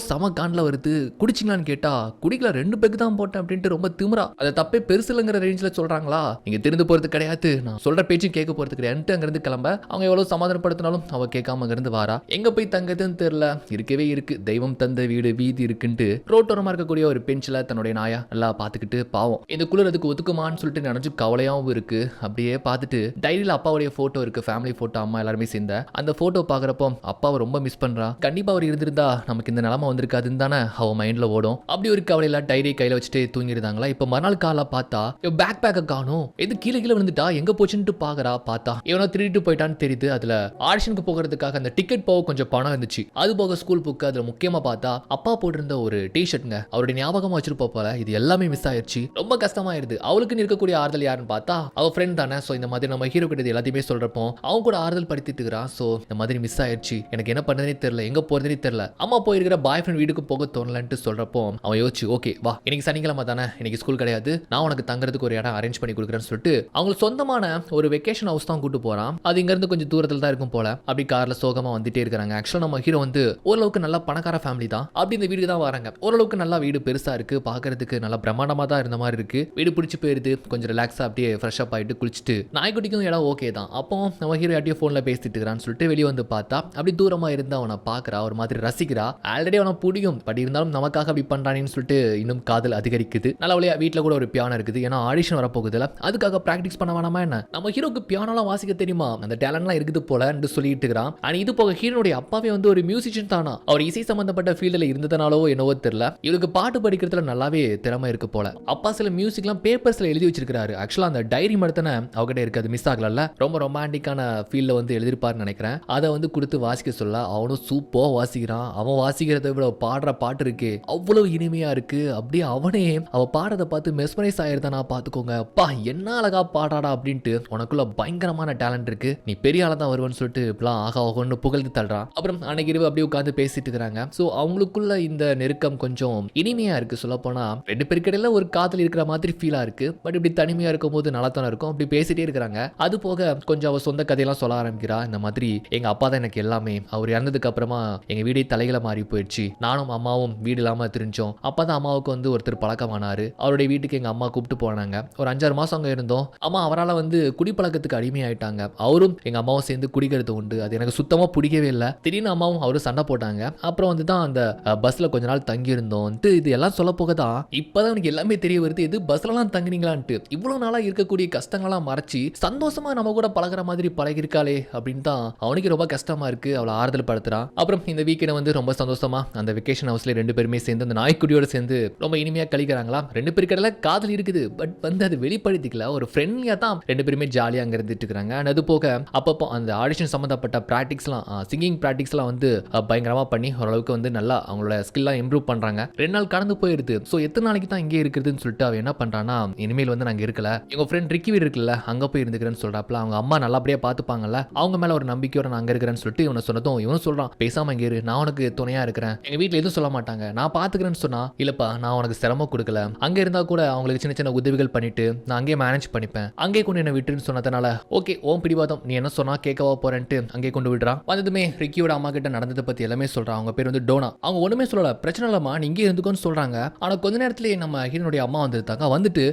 சம காண்ல வருது. குடிச்சிங்களான்னு கேட்டா, குடிக்கல 2 பேக்கு தான் போட்டேன் அப்படின்ட்டு ரொம்ப திமிரா, அதை தப்பே பெருசு இல்லைங்கிற ரேஞ்சில் சொல்றாங்களா. நீங்க திருந்து போறது கிடையாது, நான் சொல்ற பேச்சு கேட்க போறது கிடையாது. அங்கிருந்து கிளம்ப அவங்க எவ்வளவு சமாதானப்படுத்தினாலும் அவ கேட்காம அங்கிருந்து வாரா. எங்க போய் தங்கதுன்னு தெரியல, இருக்கவே இருக்கு தெய்வம் தந்த வீடு வீதி இருக்குன்ட்டு ரோட்டோரமா இருக்கக்கூடிய ஒரு பெஞ்சில தன்னுடைய நாயா நல்லா பாத்துக்கிட்டு, பாவம் இந்த குளிர் அதுக்கு ஒத்துக்குமான்னு சொல்லிட்டு நினைச்சு கவலையாவும் இருக்கு. அப்படியே பார்த்துட்டு டைரியில அப்பாவுடைய போட்டோ இருக்கு, ஃபேமிலி போட்டோ, அம்மா எல்லாருமே சேர்ந்த அந்த போட்டோ பாக்குறப்போ அப்பாவை ரொம்ப மிஸ் பண்றா. கண்டிப்பா அவர் இருந்திருந்தா நமக்கு இந்த நிலைமை வந்திருக்காதுன்னு தானே அவ மைண்ட்ல ஓடும். அப்படி ஒரு கவலையில டைரி கையில வச்சுட்டு தூங்கிருந்தாங்களா. இப்ப மறுநாள் காலை பார்த்தா பேக் பேக்க காணும், எது கீழே கீழே விழுந்துட்டா, எங்க போச்சுன்னு பாக்குறா. பார்த்தா இவனோ திருடிட்டு போயிட்டான்னு தெரியுது. அதுல ஆடிஷனுக்கு போகிறதுக்காக அந்த டிக்கெட் போக கொஞ்சம் பணம் இருந்துச்சு, அது போக ஸ்கூல் புக், அதுல முக்கியமா பார்த்தா அப்பா போட்டிருந்த ஒரு டி-ஷர்ட்ங்க, அவருடைய ஞாபகமா வச்சிருப்பா போல. இது எல்லாமே மிஸ் ஆயிருச்சு, ரொம்ப கஷ்டமாயிருது. அவளுக்கு இருக்கக்கூடிய ஆறுதல் யாருன்னு பார்த்தா அவ ஃப்ரெண்ட் தானே. சோ இந்த மாதிரி நம்ம ஹீரோ கிட்ட எல்லாத்தையுமே சொல்றப்போ அவங்க கூட ஆறுதல் படுத்திட்டு இருக்கிறான். சோ இந்த மாதிரி மிஸ் ஆயிருச்சு, எனக்கு என்ன பண்றதுனே தெரியல, எங்க போறதுனே தெரியல, அம்மா போயிருக்கிற பாய் ஃப்ரெண்ட் வீட்டுக்கு போக தோணலன்ட்டு சொல்றப்போ அவன் யோசிச்சு, ஓகே வா இன்னைக்கு சனிக்கிழமை தானே, இன்னைக்கு ஸ்கூல் கிடையாது, நான் உனக்கு தங்குறதுக்கு ஒரு இடம் அரேஞ்ச் பண்ணி கொடுக்குறேன்னு சொல்லிட்டு அவங்களுக்கு சொந்தமான ஒரு வெக்கேஷன் ஹவுஸ் தான் கூட்டு போறான். அது இங்க இருந்து கொஞ்சம் தூரத்துல தான் இருக்கும் போல. அப்படி கார்ல சோகமா வந்துட்டே இருக்காங்க. ஆக்சுவலா நம்ம ஹீரோ வந்து ஓரளவுக்கு நல்ல பணக்கார ஃபேமிலி தான். அப்படி இந்த வீடு தான் வராங்க. ஓரளவுக்கு நல்லா வீடு பெருசா இருக்கு, பாக்குறதுக்கு நல்லா பிரம்மாண்டமா தான் இருந்த மாதிரி இருக்கு. வீடு பிடிச்சி போயிருது, கொஞ்சம் ரிலாக்ஸா அப்படியே ஃப்ரெஷ் அப் ஆயிட்டு குளிச்சுட்டு நாய்க்குட்டிக்கும் இடம் ஓகே தான். அப்போ நம்ம ஹீரோ யாட்டியும் போன்ல பேசிட்டு இருக்கிறான்னு சொல்லிட்டு வெளியே வந்து பார்த்தா அப்படி தூரமா இருந்து அவனை பாக்குறா, ஒரு மாதிரி ரசிக்கிறா. ஆல்ரெடி அவனை பிடிக்கும், பட் இருந்தாலும் நமக்காக அப்படி பண்றானேன்னு சொல்லிட்டு இன்னும் காதல் அதிகரிக்குது. நல்லவளையா வீட்டுல கூட ஒரு பியானோ இருக்குது, ஏன்னா ஆடிஷன் வரப்போகுதுல, அதுக்காக பிராக்டிஸ் பண்ண வேணாமா என்ன, நம்ம ஹீரோக்கு பியானோலாம் வாசிக்க தெரியுமா, அந்த டேலண்ட்லாம் இருக்குது போல என்று சொல்லிட்டு இருக்கிறான். அண்ட் இது போக ஹீரோனுடைய அப்பாவே வந்து ஒரு மியூசிஷியன் தானா, அவர் இசை சம்பந்தப்பட்ட ஃபீல்டில் இருந்ததுனாலோ என்னவோ தெரியல, இவருக்கு பாட்டு படிக்கிறதுல நல்லாவே திறமை இருக்கு போல. அப்பா சில மியூசிக்லாம் பேப்பர்ஸ்ல எழுதி வச்சிருக்காரு. ஆக்சுவலா அந்த டைரி மடத்தனை அவகிட்ட இருக்கு, அது மிஸ் ஆகல. ரொம்ப ரொமான்டிக்கான ஃபீல்ட்ல வந்து எழுதிருப்பாருன்னு நினைக்கிறேன். அதை வந்து கொடுத்து வாசிக்க சொல்ல அவனும் சூப்பரா வாசிக்கிறான். அவன் வாசிக்கிறத விட பாடுற பாட்டு இருக்கு அவ்வளவு இனிமையா இருக்கு. அப்படியே அவனே அவ பாடுறத பார்த்து மெஸ்மரைஸ் ஆயிருந்தானா பாத்துக்கோங்க. அப்பா என்ன அழகா பாடாடா அப்படின்ட்டு, உனக்குள்ள பயங்கரமான டேலண்ட் இருக்கு, நீ பெரிய ஆளா தான் வருவேன்னு சொல்லிட்டு இப்பெல்லாம் ஆகா ஆகன்னு புகழ்ந்து தள்ளுறான். அப்புறம் அன்னைக்கு இரவு அப்படியே உட்காந்து பேசிட்டு இருக்காங்க. சோ அவங்களுக்குள்ள இந்த நெருக்கம் கொஞ்சம் இனிமையா இருக்கு. சொல்ல போனா 2 பேருக்கிடையில ஒரு காதல் இருக்கிற மாதிரி ஃபீலா இருக்கு. பட் இப்படி தனிமையா இருக்கும் போது நல்லாத்தானே இருக்கும். அப்படி பேசிட்டே இருக்கிறாங்க. அது போக கொஞ்சம் அவ சொந்த கதையெல்லாம் சொல்ல ஆரம்பிக்கிறா. இந்த மாதிரி எங்க அப்பா தான் எனக்கு எல்லாமே, அவர் இறந்ததுக்கு அப்புறமா எங்க வீடே தலைகளை மாறி போயிடுச்சு, நானும் அம்மாவும் வீடு இல்லாம தெரிஞ்சோம். அப்பதான் அம்மாவுக்கு வந்து ஒருத்தர் பழக்கமானாரு, அவருடைய வீட்டுக்கு எங்க அம்மா கூப்பிட்டு போனாங்க. ஒரு 5-6 மாசம் அங்க இருந்தோம். அம்மா அவரால் வந்து குடிப்பழக்கத்துக்கு அடிமையாயிட்டாங்க. அவரும் எங்க அம்மாவும் சேர்ந்து குடிக்கிறது உண்டு. அது எனக்கு சுத்தமா பிடிக்கவே இல்லை. திடீர்னு அம்மாவும் அவரும் சண்டை போட்டாங்க. அப்புறம் வந்து தான் அந்த பஸ்ல கொஞ்ச நாள் தங்கி இருந்தோம். இது எல்லாம் சொல்ல போகதான் இப்பதான் எனக்கு எல்லாமே தெரிய வருது. இது பஸ்லலாம் தங்கினீங்களான்ட்டு. இவ்வளவு நாளா இருக்கக்கூடிய கஷ்டங்கள்லாம் மறைச்சி சந்தோஷமா நம்ம கூட பழகிற மாதிரி பழகிருக்காளே அப்படின்னு தான் அவனுக்கு ரொம்ப கஷ்டமா இருக்கு. அவளை ஆறுதல் படுத்துறான். அப்புறம் இந்த வீக்கெண்ட் வந்து ரொம்ப சந்தோஷமா அந்த வெக்கேஷன் ஹவுஸ்ல 2 பேருமே சேர்ந்து அந்த நாய்க்குடியோட சேர்ந்து ரொம்ப இனிமையா கழிக்கிறாங்களா. 2 பேருக்கடல காதல் இருக்குது. பட் வந்து அது வெளிப்படுத்திக்கல. ஒரு ஃப்ரெண்ட்லியா தான் 2 பேருமே ஜாலியா அங்க இருந்துட்டு இருக்காங்க. அண்ட் அது போக அப்பப்போ அந்த ஆடிஷன் சம்பந்தப்பட்ட பிராக்டிக்ஸ்லாம் சிங்கிங் பிராக்டிக்ஸ்லாம் வந்து பயங்கரமா பண்ணி ஓரளவுக்கு வந்து நல்லா அவங்களோட ஸ்கில்லாம் இம்ப்ரூவ் பண்றாங்க. 2 நாள் கடந்து போயிருது. ஸோ எத்தனை நாளைக்கு தான் இங்கே இருக்குதுன்னு சொல்லிட்டு அவ என்ன பண்றான்னா, இனிமேல் வந்து நாங்க இருக்கல, எங்க ஃப்ரெண்ட் ரிக்கி வீடு இருக்குல்ல அங்க போய் இருந்துக்கிறேன்னு சொல்றாப்ல. அவங்க அம்மா நல்லபடியா பாத்துப்பாங்கல்ல, அவங்க மேல ஒரு நம்பிக்கையோட நான் அங்க இருக்கிறேன்னு சொல்லிட்டு இவனை சொன்னதும் இவனும் சொல்றான், பேசாம இங்க இரு, நான் உனக்கு துணையா இருக்கிறேன், எங்க வீட்டுல எதுவும் சொல்ல மாட்டாங்க, நான் பாத்துக்கிறேன்னு சொன்னா, இல்லப்பா நான் உனக்கு சிரமம் கொடுக்கல, அங்க இருந்தா கூட அவங்களுக்கு சின்ன சின்ன உதவிகள் பண்ணிட்டு நான் அங்கேயே மேனேஜ் பண்ணிப்பேன், அங்கே கொண்டு என்ன விட்டுன்னு சொன்னதுனால ஓகே ஓம் பிடிவாதம், நீ என்ன சொன்னா கேட்கவா போறேன்ட்டு அங்கே கொண்டு விடுறான். வந்ததுமே ரிக்கியோட அம்மா கிட்ட நடந்ததை பத்தி எல்லாமே சொல்றான். அவங்க பேர் வந்து டோனா. அவங்க ஒண்ணுமே சொல்லல, பிரச்சனை இல்லம்மா நீ இங்கே இருந்துக்கோன்னு சொல்றாங்க. ஆனா கொஞ்ச நேரத்திலேயே நம்ம ஹீரோனுடைய அம்மா வந்துருந்தாங்க. வந்துட்டு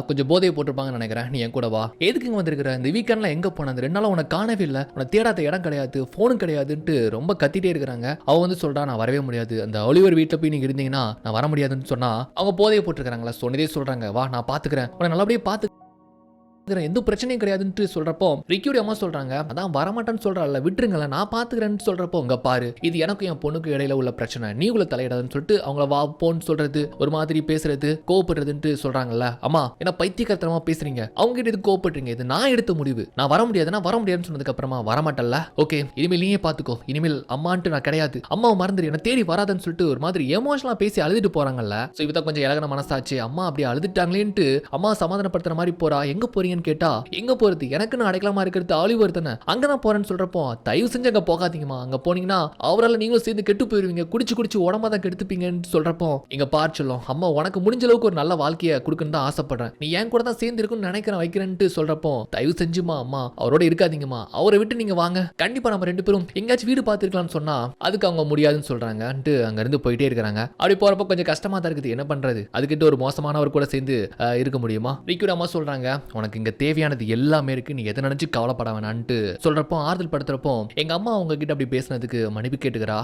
கொஞ்சம் போதையை போட்டிருப்பாங்கன்னு நினைக்கிறேன், நீ என் கூட வா, எதுக்கு இங்க வந்திருக்கிற, இந்த வீக்கெண்ட்ல எங்க போன, அந்த 2 நாளா உனக்கு காணவே இல்லை, உனக்கு தேடாத இடம் கிடையாது, போனும் கிடையாதுன்ட்டு ரொம்ப கத்திட்டே இருக்கிறாங்க. அவ வந்து சொல்றா, நான் வரவே முடியாது, அந்த ஒலிவர் வீட்டில் போய் நீங்க இருந்தீங்கன்னா நான் வர முடியாதுன்னு சொன்னா, அவங்க போதையை போட்டிருக்காங்களா, சொன்னதே சொல்றாங்க, வா நான் பாத்துக்கிறேன், உன்னை நல்லபடியே பாத்து எந்த பிரச்சனையும் கிடையாதுன்னு சொல்றப்போ ரிக்கியோட அம்மா சொல்றாங்க, அதான் வரமாட்டேன்னு சொல்றாள், விட்டுருங்களேன் நான் பாத்துக்கிறேன்னு சொல்றப்போ, உங்க பாரு இது எனக்கும் என் பொண்ணுக்கு இடையில உள்ள பிரச்சனை, நீ உள்ள தலையிடாதுன்னு சொல்லிட்டு அவங்கள வா போன்னு சொல்றது, ஒரு மாதிரி பேசுறது, கோவப்படுறதுன்னு சொல்றாங்கல்ல. அம்மா என்ன பைத்தியக்காரத்தனமா பேசுறீங்க, அவங்க கிட்ட இது கோவப்படுறீங்க, இது நான் எடுத்த முடிவு, நான் வர முடியாதுன்னா வர முடியாதுன்னு சொன்னதுக்கு அப்புறமா வரமாட்டல்ல, ஓகே இனிமேல் நீயே பாத்துக்கோ, இனிமேல் அம்மான்ட்டு நான் கிடையாது, அம்மாவை மறந்துடு, என்ன தேடி வராதுன்னு சொல்லிட்டு ஒரு மாதிரி எமோஷனலா பேசி அழுதுட்டு போறாங்கல்ல. சோ இவதான் கொஞ்சம் இலகன மனசாச்சு, அம்மா அப்படியே அழுதுட்டாங்களேன்ட்டு அம்மா சமாதானப்படுத்துற மாதிரி போறா. எங்க போறீங்க கேட்டா, எங்க போறது, எனக்கு நான் அடைக்கலாமா இருக்கிறது ஆலிவர் தானே, அங்கதான் போறேன்னு சொல்றப்போ, தயவு செஞ்சு அங்க போகாதீங்கம்மா, அங்க போனீங்கன்னா அவரால் நீங்களும் சேர்ந்து கெட்டு போயிருவீங்க, குடிச்சு குடிச்சு உடம்பா தான் கெடுத்துப்பீங்கன்னு சொல்றப்போ, இங்க பார் சொல்லும், அம்மா உனக்கு முடிஞ்ச அளவுக்கு ஒரு நல்ல வாழ்க்கையை கொடுக்கணும் தான் ஆசைப்படுறேன், நீ ஏன் கூட தான் சேர்ந்து இருக்குன்னு நினைக்கிறேன் வைக்கிறேன்ட்டு சொல்றப்போ, தயவு செஞ்சுமா அம்மா அவரோட இருக்காதீங்கம்மா, அவரை விட்டு நீங்க வாங்க, கண்டிப்பா நம்ம 2 பேரும் எங்கேயாச்சும் வீடு பார்த்துருக்கலாம்னு சொன்னா அதுக்கு அவங்க முடியாதுன்னு சொல்றாங்கன்ட்டு அங்க இருந்து போயிட்டே இருக்கிறாங்க. அப்படி போறப்போ கொஞ்சம் கஷ்டமா தான் இருக்குது, என்ன பண்றது, அதுக்கிட்ட ஒரு மோசமானவர் கூட சேர்ந்து இருக்க முடியுமா. ரிக்கியோட அம்மா சொல்றாங்க, உனக்கு இங்க தேவையான எல்லாமே இருக்கு, நீ எதை நினைச்சு கவலைப்பட வேணான்ட்டு சொல்றப்போ ஆறுதல் படுத்துறப்போ, எங்க அம்மா அவங்க கிட்ட அப்படி பேசினதுக்கு மன்னிப்பு கேட்டுக்கிறா.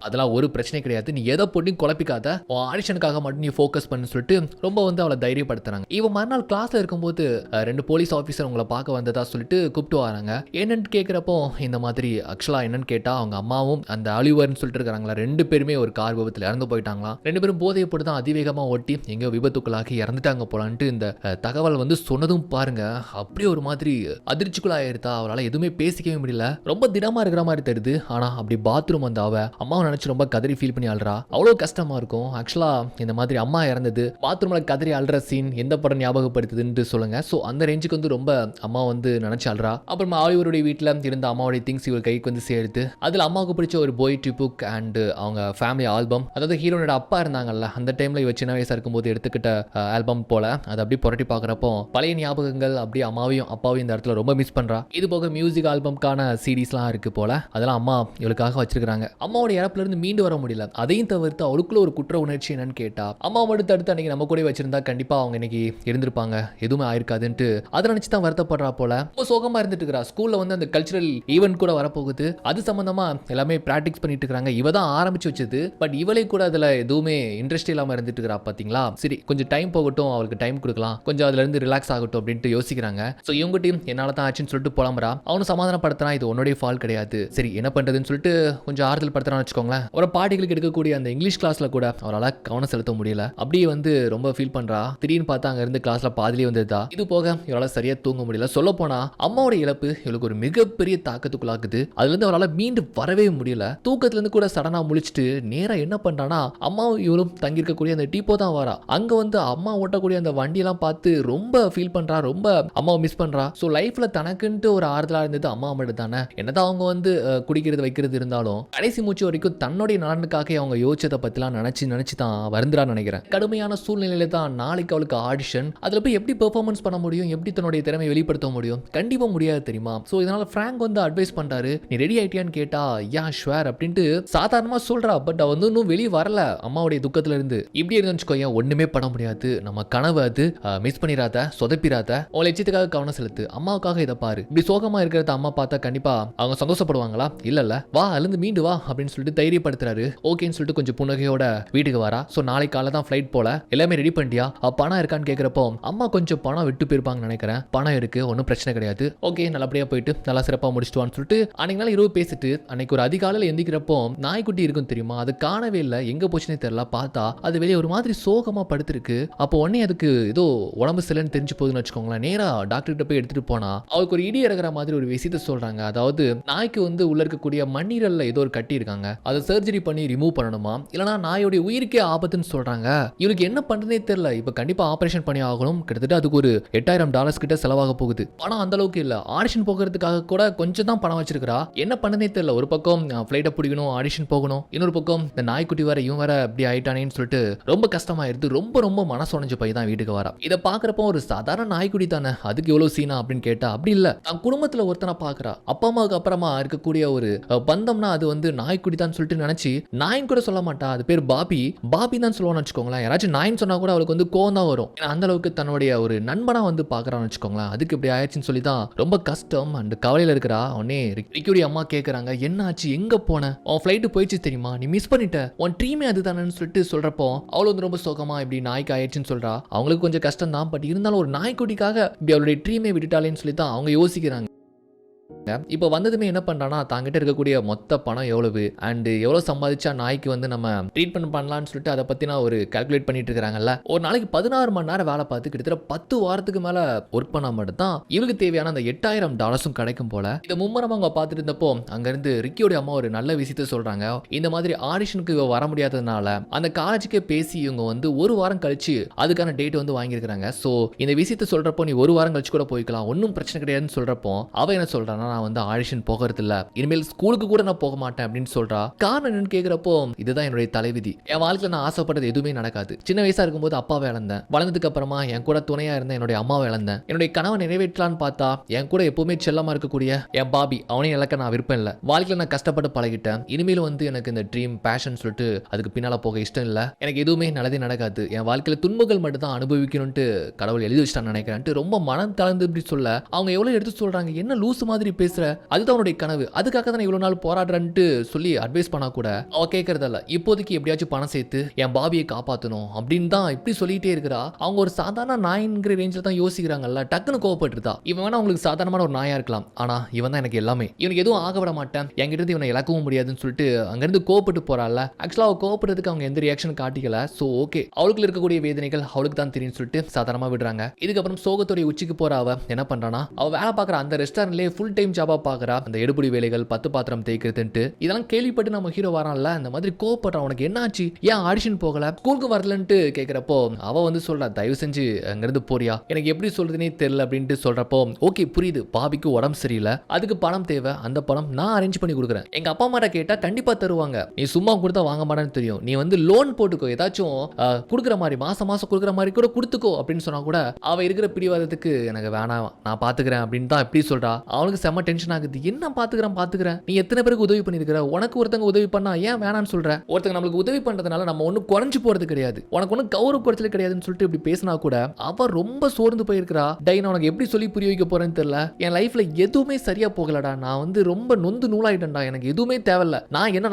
அதெல்லாம் ஒரு பிரச்சனை கிடையாது, நீ எதை போட்டு குழப்பிக்காத, உன் ஆடிஷனுக்காக மட்டும் நீ ஃபோக்கஸ் பண்ணு சொல்லிட்டு ரொம்ப வந்து அவளை தைரியப்படுத்துறாங்க. இவன் மறுநாள் கிளாஸ்ல இருக்கும்போது 2 போலீஸ் ஆஃபீஸர் உங்களை பார்க்க வந்ததா சொல்லிட்டு கூப்பிட்டு வராங்க. என்னன்னு கேட்கிறப்போ, இந்த மாதிரி ஆக்சுவலா என்னன்னு கேட்டா, அவங்க அம்மாவும் அந்த ஆலிவர்னு சொல்லிட்டு இருக்காங்களா 2 பேருமே ஒரு கார் விபத்தில் இறந்து போயிட்டாங்களா. 2 பேரும் போதையை போட்டு தான் அதிவேகமா ஓட்டி எங்கேயோ விபத்துக்குள்ளாகி இறந்துட்டாங்க போலான்ட்டு இந்த தகவல் வந்து சொன்னதும் பாருங்க, அப்படியே ஒரு மாதிரி அதிர்ச்சிக்குள்ளாயிருந்தா. அவளால் எதுவுமே பேசிக்கவே முடியல, ரொம்ப திடமா இருக்கிற மாதிரி தெரியுது. ஆனா அப்படி பாத்ரூம் வந்து அவ அம்மாவை நினைச்சு ரொம்ப கதறி ஃபீல் பண்ணி அழுறா. அவ்வளவு கஷ்டமா இருக்கும். ஆக்சுவலா இந்த மாதிரி அம்மா இறந்தது பாத்ரூம்ல கதறி அழுற சீன் எந்த படம் ஞாபகப்படுத்துதுன்னு சொல்லுங்க. ஸோ அந்த ரேஞ்சுக்கு வந்து ரொம்ப அம்மா வந்து நினைச்சு அழுறா. அப்புறமா ஆலிவருடைய வீட்டில் இருந்த அம்மாவுடைய திங்ஸ் இவர் கைக்கு வந்து சேர்த்து, அதில் அம்மாவுக்கு பிடிச்ச ஒரு போய்ட்ரி புக் அண்ட் அவங்க ஃபேமிலி ஆல்பம், அதாவது ஹீரோனோட அப்பா இருந்தாங்கல்ல அந்த டைம்ல இவ சின்ன வயசா இருக்கும்போது எடுத்துக்கிட்ட ஆல்பம் போல, அதை அப்படி புரட்டி பார்க்குறப்போ பழைய ஞாபகங்கள் அப்படியே அம்மாவையும் அப்பாவையும் இந்த இடத்துல ரொம்ப மிஸ் பண்றா. இது போக மியூசிக் ஆல்பம்கான சீடிஸ்லாம் இருக்கு போல, அதெல்லாம் அம்மா இவளுக்காக வச்சிருக்காங்க. அம்மாவோட இறப்புல இருந்து மீண்டு வர முடியல, அதையும் தவிர்த்து அவளுக்குள்ள ஒரு குற்ற உணர்ச்சி என்னன்னு கேட்டா, அம்மா மட்டும் தடுத்து அன்னைக்கு நம்ம கூட வச்சிருந்தா கண்டிப்பா அவங்க இன்னைக்கு இருந்திருப்பாங்க, எதுவுமே ஆயிருக்காதுன்ட்டு அதை நினைச்சு தான் வருத்தப்படுறா போல. ரொம்ப சோகமா இருந்துட்டு இருக்கா. ஸ்கூல்ல வந்து அந்த கல்ச்சரல் ஈவென்ட் கூட வரப்போகுது, அது சம்பந்தமா எல்லாமே பிராக்டிஸ் பண்ணிட்டு இருக்காங்க. இவ தான் ஆரம்பிச்சு வச்சது, பட் இவளே கூட அதுல எதுவுமே இன்ட்ரெஸ்ட் இல்லாம இருந்துட்டு இருக்கா. பாத்தீங்களா, சரி கொஞ்சம் டைம் போகட்டும், அவளுக்கு டைம் கொடுக்கலாம், கொஞ்சம் அதுல இருந்து ரிலாக்ஸ் ஆகட்டும் அப்படின்ட்டு யோசிக்கிறாங்க. ஸோ இவங்க டீம் என்னால தான் ஆச்சுன்னு சொல்லிட்டு புலம்புறா. அவனும் சமாதானப்படுத்துறான், இது உன்னுடைய ஃபால்ட் கிடையாது, சரி என்ன பண்றதுன்னு சொல்லிட்டு கொஞ்சம் ஆறுதல் படுத்துறான்னு வச்சுக்கோங்களேன். ஒரு பாட்டிகளுக்கு எடுக்கக்கூடிய அந்த இங்கிலீஷ் கிளாஸ்ல கூட அவரால் கவனம் செலுத்த முடியல, அப்படியே வந்து ரொம்ப ஃபீல் பண்றா. திடீர்னு பார்த்தா அங்க இருந்து கிளாஸ்ல பாதிலே வந்துதா. இது போக இவளால் சரியா தூங்க முடியல. சொல்ல போனா அம்மாவோட இழப்பு இவளுக்கு ஒரு மிகப்பெரிய தாக்கத்துக்குள்ளாக்குது. அதுல இருந்து அவளால் மீண்டு வரவே முடியல. தூக்கத்துல இருந்து கூட சடனா முழிச்சிட்டு நேரா என்ன பண்றானா, அம்மாவும் இவளும் தங்கியிருக்கக்கூடிய அந்த டீப்போ தான் வரா. அங்க வந்து அம்மா ஓட்டக்கூடிய அந்த வண்டியெல்லாம் பார்த்து ரொம்ப ஃபீல் பண்றா, ரொம்ப அம்மாவை மிஸ் பண்றா. ஸோ லைஃப்ல தனக்குன்ட்டு ஒரு ஆறுதலா இருந்தது அம்மா மட்டும் தானே. என்னதான் அவங்க வந்து குடிக்கிறது வைக்கிறது இருந்தாலும் கடைசி மூச்சு வரைக்கும் தன்னுடைய நலனுக்காக அவங்க யோசிச்சதை பத்திலாம் நினைச்சு தான் வருந்துறான்னு நினைக்கிறேன். கடுமையான சூழ்நிலையில தான் நாளைக்கு அவளுக்கு ஆடிஷன், அதுல போய் எப்படி பெர்ஃபார்மன்ஸ் பண்ண முடியும், எப்படி தன்னுடைய திறமையை வெளிப்படுத்த முடியும், கண்டிப்பா முடியாது தெரியுமா. ஸோ இதனால ஃப்ராங்க் வந்து அட்வைஸ் பண்றாரு, நீ ரெடி ஆயிட்டியான்னு கேட்டா யா ஷுவர் அப்படின்ட்டு சாதாரணமா சொல்றா. பட் அவ வந்து இன்னும் வெளியே வரல அம்மாவுடைய துக்கத்துல இருந்து. இப்படி இருந்து வச்சுக்கோ, ஒண்ணுமே பண்ண முடியாது, நம்ம கனவு அது, மிஸ் பண்ணிடாத, சொதப்பிடாத, உன் லட்சியத்துக்காக கவனம் செலுத்து, அம்மாவுக்காக இதை பாரு. இப்படி சோகமா இருக்கிறத அம்மா பார்த்தா கண்டிப்பா அவங்க சந்தோஷப்படுவாங்களா? இல்ல வா அழுந்து மீண்டு வா அப்படின்னு சொல்லிட்டு தைரியப்படுத்துறாரு. ஓகேன்னு சொல்லிட்டு கொஞ்சம் புன்னகையோட வீட்டுக்கு வரா. சோ நாளைக்கு காலை தான் ஃபிளைட் போல, எல்லாமே ரெடி பண்ணிட்டியா? பணம் இருக்கான்னு கேட்கிறப்போ அம்மா கொஞ்சம் பணம் விட்டு போயிருப்பாங்கன்னு நினைக்கிறேன். பணம் இருக்கு, ஒன்றும் பிரச்சனை கிடையாது, ஓகே நல்லபடியா போயிட்டு நல்லா சிறப்பா முடிச்சுட்டு சொல்லிட்டு அன்னைக்கு நாள் இரவு பேசிட்டு அன்னைக்கு ஒரு அதிகாலையில் எந்திக்கிறப்போ நாய்க்குட்டி இருக்கும் தெரியுமா, அது காணவே இல்லை, எங்க போச்சுன்னே தெரியல. பார்த்தா அது வெளியே ஒரு மாதிரி சோகமா படுத்திருக்கு. அப்போ உடனே அதுக்கு ஏதோ உடம்பு சரியில்லைன்னு தெரிஞ்சு போகுதுன்னு வச்சுக்கோங்களேன். நேரா டாக்டர் கிட்ட போய் எடுத்துட்டு போனா அவருக்கு ஒரு இடி இறங்குற மாதிரி ஒரு விஷயத்தை சொல்றாங்க. அதாவது நாய்க்கு வந்து உள்ள இருக்கக்கூடிய மண்ணீரல்ல ஏதோ ஒரு கட்டி இருக்காங்க, அதை சர்ஜரி பண்ணி ரிமூவ் பண்ணணுமா, இல்லனா நாயோட உயிருக்கே ஆபத்துன்னு சொல்றாங்க. இவருக்கு என்ன பண்றதே தெரியல. இப்ப கண்டிப்பா ஆபரேஷன் பண்ணி ஆகணும். கிட்டத்தட்ட அதுக்கு ஒரு $8000 கிட்ட செலவாக போகுது. பணம் அந்த அளவுக்கு இல்ல, ஆடிஷன் போகிறதுக்காக கூட கொஞ்சம் தான் பணம் வச்சிருக்கா. என்ன பண்ணனே தெரியல. ஒரு பக்கம் ஃபிளைட்டை பிடிக்கணும், ஆடிஷன் போகணும், இன்னொரு பக்கம் இந்த நாய்க்குட்டி வேற இவன் வேற இப்படி ஆயிட்டானேன்னு சொல்லிட்டு ரொம்ப கஷ்டமாயிருது. ரொம்ப ரொம்ப மனசொடைஞ்சு போய் தான் வீட்டுக்கு வரா. இதை பாக்குறப்போ ஒரு சாதாரண நாய்க்குட்டி தானே, அதுக்கு எவ்வளவு சீனா அப்படின்னு கேட்டா அப்படி இல்ல, நான் குடும்பத்துல ஒருத்தனை பாக்குறா. அப்பா அம்மாவுக்கு அப்புறமா இருக்கக்கூடிய ஒரு பந்தம்னா அது வந்து நாய்க்குட்டி தான் சொல்லிட்டு நினைச்சு நாயின் கூட சொல்ல மாட்டா. அது பேர் பாபி, பாபி தான் சொல்லுவான்னு வச்சுக்கோங்களேன். யாராச்சும் நாயின் சொன்னா கூட அவளுக்கு வந்து கோவம் தான் வரும். அந்த அளவுக்கு தன்னுடைய ஒரு நண்பனா வந்து பாக்குறான்னு வச்சுக்கோங்களேன். அதுக்கு இப்படி ஆயிடுச்சுன்னு சொல்லி தான் ரொம்ப கஷ்டம் அண்ட் கவலையில இருக்கிறா. உடனே ரிக்கியோட அம்மா கேட்கறாங்க, என்ன ஆச்சு, எங்க போன, உன் ஃபிளைட் போயிடுச்சு தெரியுமா, நீ மிஸ் பண்ணிட்ட, உன் ட்ரீமே அதுதானு சொல்லிட்டு சொல்றப்போ அவளு வந்து ரொம்ப சோகமா இப்படி நாய்க்கு ஆயிடுச்சுன்னு சொல்றா. அவங்களுக்கு கொஞ்சம் கஷ்டம் தான், பட் இருந்தாலும் ஒரு நாய்க்குட்டிக்காக இப்படி அவளுடைய ட்ரீமே விட்டுட்டாலேன்னு சொல்லி தான் அவங்க யோசிக்கிறாங்க. இப்போ வந்ததுமே என்ன பண்றானா, தாங்கிட்ட இருக்கக்கூடிய மொத்த பணம் எவ்வளவு அண்ட் எவ்வளவு சம்பாதிச்சா நாய்க்கு வந்து நம்ம ட்ரீட்மெண்ட் பண்ணலாம்னு சொல்லிட்டு அதை பத்தி நான் ஒரு கால்குலேட் பண்ணிட்டு இருக்காங்கல்ல. ஒரு நாளைக்கு 16 மணி நேரம் வேலை பார்த்து கிட்டத்தட்ட 10 வாரத்துக்கு மேல ஒர்க் பண்ணா மட்டும் தான் இவளுக்கு தேவையான அந்த $8000 கிடைக்கும் போல. இதை மும்மரமா அவங்க பார்த்துட்டு இருந்தப்போ அங்க இருந்து ரிக்கியோட அம்மா ஒரு நல்ல விஷயத்த சொல்றாங்க. இந்த மாதிரி ஆடிஷனுக்கு வர முடியாததுனால அந்த காலேஜுக்கே பேசி இவங்க வந்து ஒரு வாரம் கழிச்சு அதுக்கான டேட் வந்து வாங்கியிருக்காங்க. ஸோ இந்த விஷயத்த சொல்றப்போ நீ ஒரு வாரம் கழிச்சு கூட போய்க்கலாம், ஒன்றும் பிரச்சனை கிடையாதுன்னு சொல்றப்போ அவ என்ன சொல்றானா, நான் வந்து ஆடிஷன் போகிறது இல்ல, இனிமேல் ஸ்கூலுக்கு கூட நான் போக மாட்டேன் அப்படின்னு சொல்றா. காரணம் என்னன்னு கேக்குறப்போ இதுதான் என்னுடைய தலைவிதி, என் வாழ்க்கையில நான் ஆசைப்பட்டது எதுவுமே நடக்காது. சின்ன வயசா இருக்கும்போது அப்பாவை இழந்தேன், வளர்ந்ததுக்கு அப்புறமா என் கூட துணையா இருந்த என்னுடைய அம்மாவை இழந்தேன். என்னுடைய கனவை நிறைவேற்றலான்னு பார்த்தா என் கூட எப்பவுமே செல்லமா இருக்கக்கூடிய என் பாபி அவனையும் இழக்க நான் விருப்பம் இல்லை. வாழ்க்கையில நான் கஷ்டப்பட்டு பழகிட்டேன். இனிமேலும் வந்து எனக்கு இந்த ட்ரீம் பேஷன் சொல்லிட்டு அதுக்கு பின்னால போக இஷ்டம் இல்லை. எனக்கு எதுவுமே நல்லதே நடக்காது, என் வாழ்க்கையில துன்பங்கள் மட்டும் தான் அனுபவிக்கணும்ட்டு கடவுள் எழுதி வச்சுட்டான்னு நினைக்கிறேன். ரொம்ப மனம் தளர்ந்து இப்படி சொல்ல அவங்க எவ்வளவு எடுத்து சொல்றாங்க, என்ன லூசு மாதிரி பேசுற, அதுதான் உன்னுடைய கனவு, அதுக்காக தான் இவ்வளவு நாள் போராடுறேன்ட்டு சொல்லி அட்வைஸ் பண்ணா கூட அவ கேட்கறதில்ல. இப்போதைக்கு எப்படியாச்சும் பணம் சேர்த்து என் பாபியை காப்பாற்றணும் அப்படின்னு தான் இப்படி சொல்லிட்டே இருக்கிறா. அவங்க ஒரு சாதாரண நாயின்கிற ரேஞ்சில் தான் யோசிக்கிறாங்கல்ல, டக்குன்னு கோவப்பட்டுருதா. இவன் வேணா உங்களுக்கு சாதாரணமான ஒரு நாயா இருக்கலாம், ஆனா இவன் தான் எனக்கு எல்லாமே, இவனுக்கு எதுவும் ஆக விட மாட்டேன், என்கிட்ட இருந்து இவனை இழக்கவும் முடியாதுன்னு சொல்லிட்டு அங்கிருந்து கோவப்பட்டு போறாள். ஆக்சுவலா அவ கோவப்படுறதுக்கு அவங்க எந்த ரியாக்ஷன் காட்டிக்கல. சோ ஓகே, அவளுக்கு இருக்கக்கூடிய வேதனைகள் அவளுக்கு தான் தெரியும் சொல்லிட்டு சாதாரணமா விடுறாங்க. இதுக்கப்புறம் சோகத்துடைய உச்சிக்கு போற அவ என்ன பண்றானா, அவ வேலை பார்க்குற அந்த ரெஸ்டாரண்ட்லேயே ஃபுல் டைம் ஜாபா பார்க்குறா. அந்த எடுபடி வேலைகள், 10 பாத்திரம் தேய்க்கிறதுன்ட்டு இதெல்லாம் கேள்விப்பட்டு நம்ம ஹீரோ வரான்ல, இந்த மாதிரி கோவப்படுறான். உனக்கு என்னாச்சு, ஏன் ஆடிஷன் போகல, ஸ்கூலுக்கு வரலன்ட்டு கேட்கிறப்போ அவ வந்து சொல்றா, தயவு செஞ்சு அங்கிருந்து போறியா, எனக்கு எப்படி சொல்றதுனே தெரியல அப்படின்ட்டு சொல்றப்போ ஓகே புரியுது, பாபிக்கு உடம்பு சரியில்லை, அதுக்கு பணம் தேவை, அந்த பணம் நான் அரேஞ்ச் பண்ணி கொடுக்குறேன், எங்க அப்பா அம்மா கேட்டா கண்டிப்பா தருவாங்க, நீ சும்மா கொடுத்தா வாங்க மாட்டேன்னு தெரியும், நீ வந்து லோன் போட்டுக்கோ, ஏதாச்சும் கொடுக்குற மாதிரி மாசம் மாசம் கொடுக்குற மாதிரி கூட கொடுத்துக்கோ அப்படின்னு சொன்னா கூட அவ இருக்கிற பிடிவாதத்துக்கு எனக்கு வேணாம் நான் பாத்துக்கிறேன் அப்படின்னு தான் எப்படி சொல்றா. அவனுக்கு செம்ம டென்ஷன் ஆகுது, என்ன பாத்துக்கிறேன், நீ எத்தனை பேருக்கு உதவி பண்ணிருக்கிற, உனக்கு ஒருத்தங்க உதவி பண்ணா ஏன் வேணான்னு சொல்ற, ஒருத்தங்க நம்மளுக்கு உதவி பண்றதுனால நம்ம ஒன்னும் குறைஞ்சு போறது கிடையாது, உனக்கு ஒன்னும் கௌரவ குறைச்சல் கிடையாதுன்னு சொல்லிட்டு இப்படி பேசினா கூட அவ ரொம்ப சோர்ந்து போயிருக்கிறா. டை நான் உனக்கு எப்படி சொல்லி புரிய வைக்க போறேன்னு தெரியல, என் லைஃப்ல எதுவுமே சரியா போகலடா, நான் வந்து ரொம்ப நொந்து நூலாயிட்டேன்டா, எனக்கு எதுவுமே தேவையில்ல,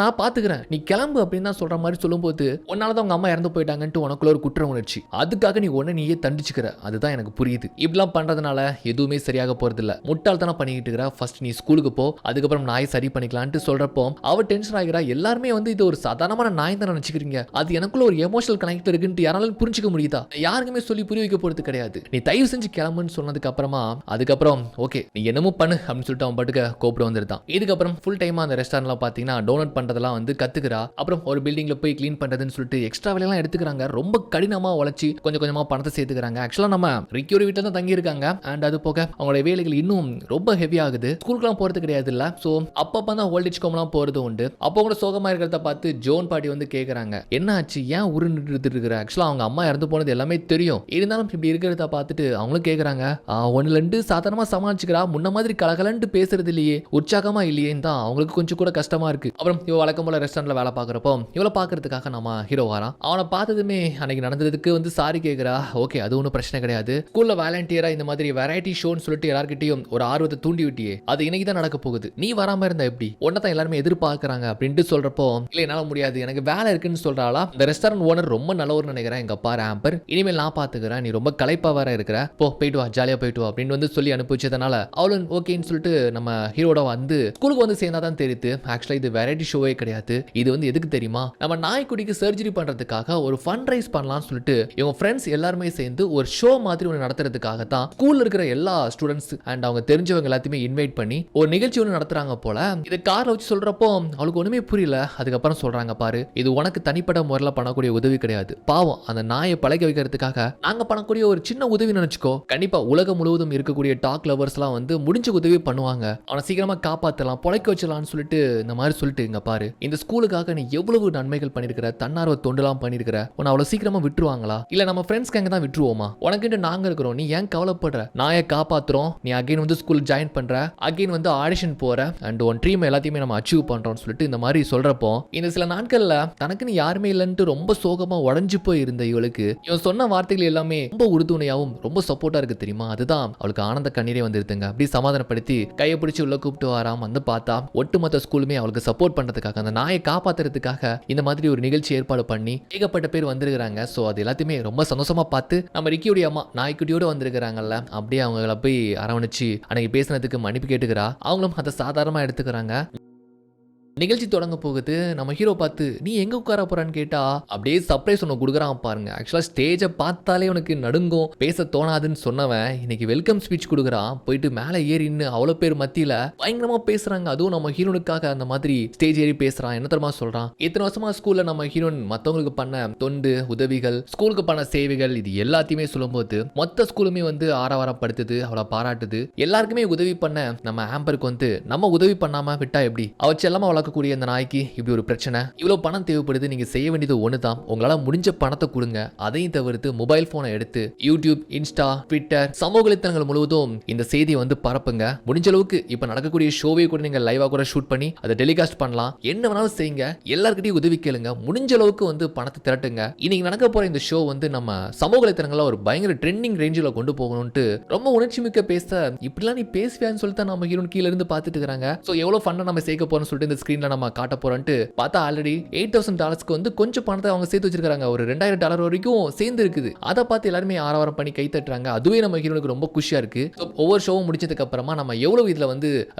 நான் பாத்துக்கிறேன், நீ கிளம்பு அப்படின்னு தான் சொல்ற மாதிரி சொல்லும்போது உன்னாலதான் உங்க அம்மா இறந்து போயிட்டாங்கன்ட்டு உனக்குள்ள ஒரு குற்ற உணர்ச்சி, அதுக்காக நீ ஒன்னு நீயே தண்டிச்சுக்கிற, அதுதான் எனக்கு புரியுது, இப்படிலாம் பண்றதுனால எதுவுமே சரியாக போறது இல்ல, முட்டாள்தனம் பண்ணிக்கிட்டு இருக்கிற, ஃபர்ஸ்ட் நீ ஸ்கூலுக்கு போ, அதுக்கப்புறம் நாய் சரி பண்ணிக்கலான்ட்டு சொல்றப்போ அவ டென்ஷன் ஆகிறா. எல்லாருமே வந்து இது ஒரு சாதாரணமான நாய் தான் நினைச்சுக்கிறீங்க, அது எனக்குள்ள ஒரு எமோஷனல் கனெக்ட் இருக்குன்னு யாராலும் புரிஞ்சுக்க முடியுதா, யாருக்குமே சொல்லி புரிய வைக்க போறது கிடையாது, நீ தயவு செஞ்சு கிளம்புன்னு சொன்னதுக்கு அப்புறமா அதுக்கப்புறம் ஓகே நீ என்னமோ பண்ணு அப்படின்னு சொல்லிட்டு அவன் பாட்டுக்கு கூப்பிட்டு வந்துருந்தான். இதுக்கப்புறம் ஃபுல் டைமா அந்த ரெஸ்டாரண்ட்ல பாத்தீங்கன்னா டோனட் பண்றதெல்லாம் வந்து கத்துக்கிறா. அப்புறம் ஒரு பில்டிங்ல போய் கிளீன் பண்றதுன்னு சொல்லிட்டு எக்ஸ்ட்ரா வேலையெல்லாம் எடுத்துக்கிறாங்க. ரொம்ப கடினமா உழைச்சி கொஞ்சம் கொஞ்சமா பணத்தை சேர்த்துக்கிறாங்க. ஆக்சுவலா நம்ம ரிக்கியோட வீட்டில் தான் தங்கி இருக்காங்க அண்ட் அது போக அவங்களோட வேலைகள் இன்னும் ரொம்ப ஹெவியாக ஆகுது. ஸ்கூலுக்குலாம் போறது கிடையாது இல்ல. சோ அப்பப்ப தான் ஓல்டேஜ் ஹோம்லாம் போறது உண்டு. அப்போ கூட சோகமா இருக்கிறத பார்த்து ஜோன் பாட்டி வந்து கேக்குறாங்க, என்ன ஆச்சு, ஏன் உருண்டுட்டு இருக்கிற? ஆக்சுவலா அவங்க அம்மா இறந்து போனது எல்லாமே தெரியும், இருந்தாலும் இப்படி இருக்கிறத பார்த்துட்டு அவங்களும் கேக்குறாங்க, ஒன்னு ரெண்டு சாதாரணமா சமாளிச்சுக்கிறா, முன்ன மாதிரி கலகலன்ட்டு பேசுறது இல்லையே, உற்சாகமா இல்லையே தான் அவங்களுக்கு கொஞ்சம் கூட கஷ்டமா இருக்கு. அப்புறம் இவ வழக்கம் போல ரெஸ்டாரண்ட்ல வேலை பாக்குறப்போ இவளை பாக்குறதுக்காக நம்ம ஹீரோ வரான். அவனை பார்த்ததுமே அன்னைக்கு நடந்ததுக்கு வந்து சாரி கேக்குறா. ஓகே, அது ஒன்றும் பிரச்சனை கிடையாது. ஸ்கூல்ல வாலண்டியரா இந்த மாதிரி வெரைட்டி ஷோன்னு சொல்லிட்டு எல்லார்கிட்டயும் ஒரு ஆர்வத்தை தூண்டி விட்டியே, அது இன்னைக்கு தான் நடக்க போகுது, நீ வராம இருந்தா எப்படி? ஒன்னதான் எல்லாருமே எதிர்பார்க்கறாங்க அப்படின்ட்டு சொல்றப்போ, இல்ல என்னால முடியாது, எனக்கு வேலை இருக்குன்னு சொல்றாளா. இந்த ரெஸ்டாரண்ட் ஓனர் ரொம்ப நல்லவர்னு நினைக்கிறேன், எங்க அப்பா ஆம்பர், இனிமேல் நான் பாத்துக்கிறேன், நீ ரொம்ப களைப்பா வேற இருக்கிற, போயிட்டு வா, ஜாலியா போயிட்டு வா அப்படின்னு வந்து சொல்லி அனுப்பிச்சதுனால அவளும் ஓகேன்னு சொல்லிட்டு நம்ம ஹீரோட வந்து ஸ்கூலுக்கு வந்து சேர்ந்தாதான் தெரியுது, ஆக்சுவலா இது வெரைட்டி ஷோவே கிடையாது. இது வந்து எதுக்கு தெரியுமா, நம்ம நாய்க்குடிக்கு சர்ஜரி பண்றதுக்காக ஒரு ஃபண்ட் ரைஸ் பண்ணலாம்னு சொல்லிட்டு இவங்க ஃப்ரெண்ட்ஸ் எல்லாருமே சேர்ந்து ஒரு ஷோ மாதிரி ஒன்று நடத்துறதுக்காக தான் ஸ்கூல்ல இருக்கிற எல்லா ஸ்டூடெண்ட்ஸ் அண்ட் அவங்க தெரிஞ்சவங்க எல்லாத்தையுமே இன்வைட் பண்ணி ஒரு நிகழ்ச்சி ஒன்று நடத்துறாங்க போல. இது கார்ல வச்சு சொல்றப்போ அவளுக்கு ஒண்ணுமே புரியல. அதுக்கப்புறம் சொல்றாங்க, பாரு, இது உனக்கு தனிப்பட்ட முறையில் பண்ணக்கூடிய உதவி கிடையாது, பாவம் அந்த நாயை பழக வைக்கிறதுக்காக நாங்க பண்ணக்கூடிய ஒரு சின்ன உதவி நினைச்சுக்கோ, கண்டிப்பா உலகம் முழுவதும் இருக்கக்கூடிய டாக் லவர்ஸ் எல்லாம் வந்து முடிஞ்ச உதவி பண்ணுவாங்க, அவனை சீக்கிரமா காப்பாத்தலாம், பொழைக்க வச்சலாம்னு சொல்லிட்டு இந்த மாதிரி சொல்லிட்டு, இங்க பாரு, இந்த ஸ்கூலுக்காக நீ எவ்வளவு நன்மைகள் பண்ணிருக்கிற, தன்னார்வ தொண்டுலாம் பண்ணிருக்கிற, உன்னை அவ்வளவு சீக்கிரமா விட்டுருவாங்களா, இல்ல நம்ம ஃப்ரெண்ட்ஸ் கேங்க தான் விட்டுருவோமா, உனக்கிட்ட நாங்க இருக்கிறோம், நீ ஏன் கவலைப்படுற, நாயை காப்பாத்துறோம், நீ அகைன் வந்து ஸ்கூல் ஜாயின் பண்ற, அகைன் வந்து ஆடிஷன் போற அண்ட் உன் ட்ரீம் எல்லாத்தையுமே நம்ம அச்சீவ் பண்றோம்னு சொல்லிட்டு இந்த மாதிரி சொல்றப்போ, இந்த சில நாட்கள்ல தனக்குன்னு யாருமே இல்லைன்ட்டு ரொம்ப சோகமா உடஞ்சு போய் இருந்த இவளுக்கு இவன் சொன்ன வார்த்தைகள் எல்லாமே ரொம்ப உறுதுணையாவும் ரொம்ப சப்போர்ட்டா இருக்கு தெரியுமா. அதுதான் அவளுக்கு ஆனந்த கண்ணீரே வந்துருதுங்க. அப்படி சமாதானப்படுத்தி கையை பிடிச்சி உள்ள கூப்பிட்டு வராம வந்து பார்த்தா ஒட்டுமொத்த ஸ்கூலுமே அவளுக்கு சப்போர்ட் பண்றதுக்காக, அந்த நாயை காப்பாத்துறதுக்காக இந்த மாதிரி ஒரு நிகழ்ச்சி ஏற்பாடு பண்ணி ஏகப்பட்ட பேர் வந்திருக்கிறாங்க. ஸோ அது எல்லாத்தையுமே ரொம்ப சந்தோஷமா பார்த்து நம்ம ரிக்கியோடைய அம்மா நாய்க்குட்டியோட வந்திருக்கிறாங்கல்ல, அப்படியே அவங்கள போய் அரவணைச்சு அன்னைக்கு பேசினதுக்கு மன்னிப்பு கேட்டுக்கிறா. அவங்களும் அதை சாதாரணமா எடுத்துக்கிறாங்க. நிகழ்ச்சி தொடங்க போகுது. நம்ம ஹீரோ பார்த்து, நீ எங்க உட்கார போறான்னு கேட்டா அப்படியே சர்ப்ரைஸ் ஒன்று கொடுக்குறான் பாருங்க. ஆக்சுவலா ஸ்டேஜை பார்த்தாலே உனக்கு நடுங்கும், பேச தோணாதுன்னு சொன்னவன் இன்னைக்கு வெல்கம் ஸ்பீச் கொடுக்குறான். போயிட்டு மேலே ஏறின்னு அவ்வளோ பேர் மத்தியில பயங்கரமா பேசுறாங்க. அதுவும் நம்ம ஹீரோனுக்காக அந்த மாதிரி ஸ்டேஜ் ஏறி பேசுறான். என்ன தெரியுமா சொல்றான், இத்தனை வருஷமா ஸ்கூல்ல நம்ம ஹீரோன் மற்றவங்களுக்கு பண்ண தொண்டு உதவிகள், ஸ்கூலுக்கு பண்ண சேவைகள், இது எல்லாத்தையுமே சொல்லும்போது மொத்த ஸ்கூலுமே வந்து ஆரவாரம் படுத்துது, அவளை பாராட்டுது. எல்லாருக்குமே உதவி பண்ண நம்ம ஆம்பருக்கு வந்து நம்ம உதவி பண்ணாம விட்டா எப்படி, அவச்சு எல்லாமே கூடிய அந்த நாய்க்கு இப்படி ஒரு பிரச்சனை, இவ்வளவு பணம் தேவைப்படுது, நீங்க செய்ய வேண்டியது ஒண்ணுதான், உங்களால முடிஞ்ச பணத்தை கொடுங்க, அதையும் தவிர்த்து மொபைல் போனை எடுத்து யூடியூப், இன்ஸ்டா, ட்விட்டர், சமூக வலைத்தளங்கள் முழுவதும் இந்த செய்தியை வந்து பரப்புங்க. முடிஞ்ச அளவுக்கு இப்ப நடக்கக்கூடிய ஷோவை கூட நீங்க லைவா கூட ஷூட் பண்ணி அதை டெலிகாஸ்ட் பண்ணலாம், என்ன வேணாலும் செய்யுங்க, எல்லார்கிட்டையும் உதவி கேளுங்க, முடிஞ்ச அளவுக்கு வந்து பணத்தை திரட்டுங்க. இன்னைக்கு நடக்க போற இந்த ஷோ வந்து நம்ம சமூக வலைத்தளங்கள்ல ஒரு பயங்கர ட்ரெண்டிங் ரேஞ்சில் கொண்டு போகணும்ட்டு ரொம்ப உணர்ச்சி மிக்க பேச, இப்படிலாம் நீ பேசுவியான்னு சொல்லிட்டு நம்ம ஹீரோன் கீழ இருந்து பார்த்துட்டு இருக்காங்க. ஸோ எவ்வளவு ஃபன்னா நம்ம சேர்க்க போறோம்னு சொல்லிட்டு இந்த ஸ்கிரீன் நம்ம காட்ட போறோம்ட்டு பார்த்தா ஆல்ரெடி $8,000 வந்து கொஞ்சம் பணத்தை அவங்க சேர்த்து வச்சிருக்காங்க. ஒரு $2,000 வரைக்கும் சேர்ந்து இருக்குது. அதை பார்த்து எல்லாருமே ஆரவாரம் பண்ணி கை தட்டுறாங்க. அதுவே நம்ம ஹீரோனுக்கு ரொம்ப குஷியா இருக்கு. ஒவ்வொரு ஷோவும் முடிச்சதுக்கு அப்புறமா நம்ம எவ்வளவு இதுல வந்து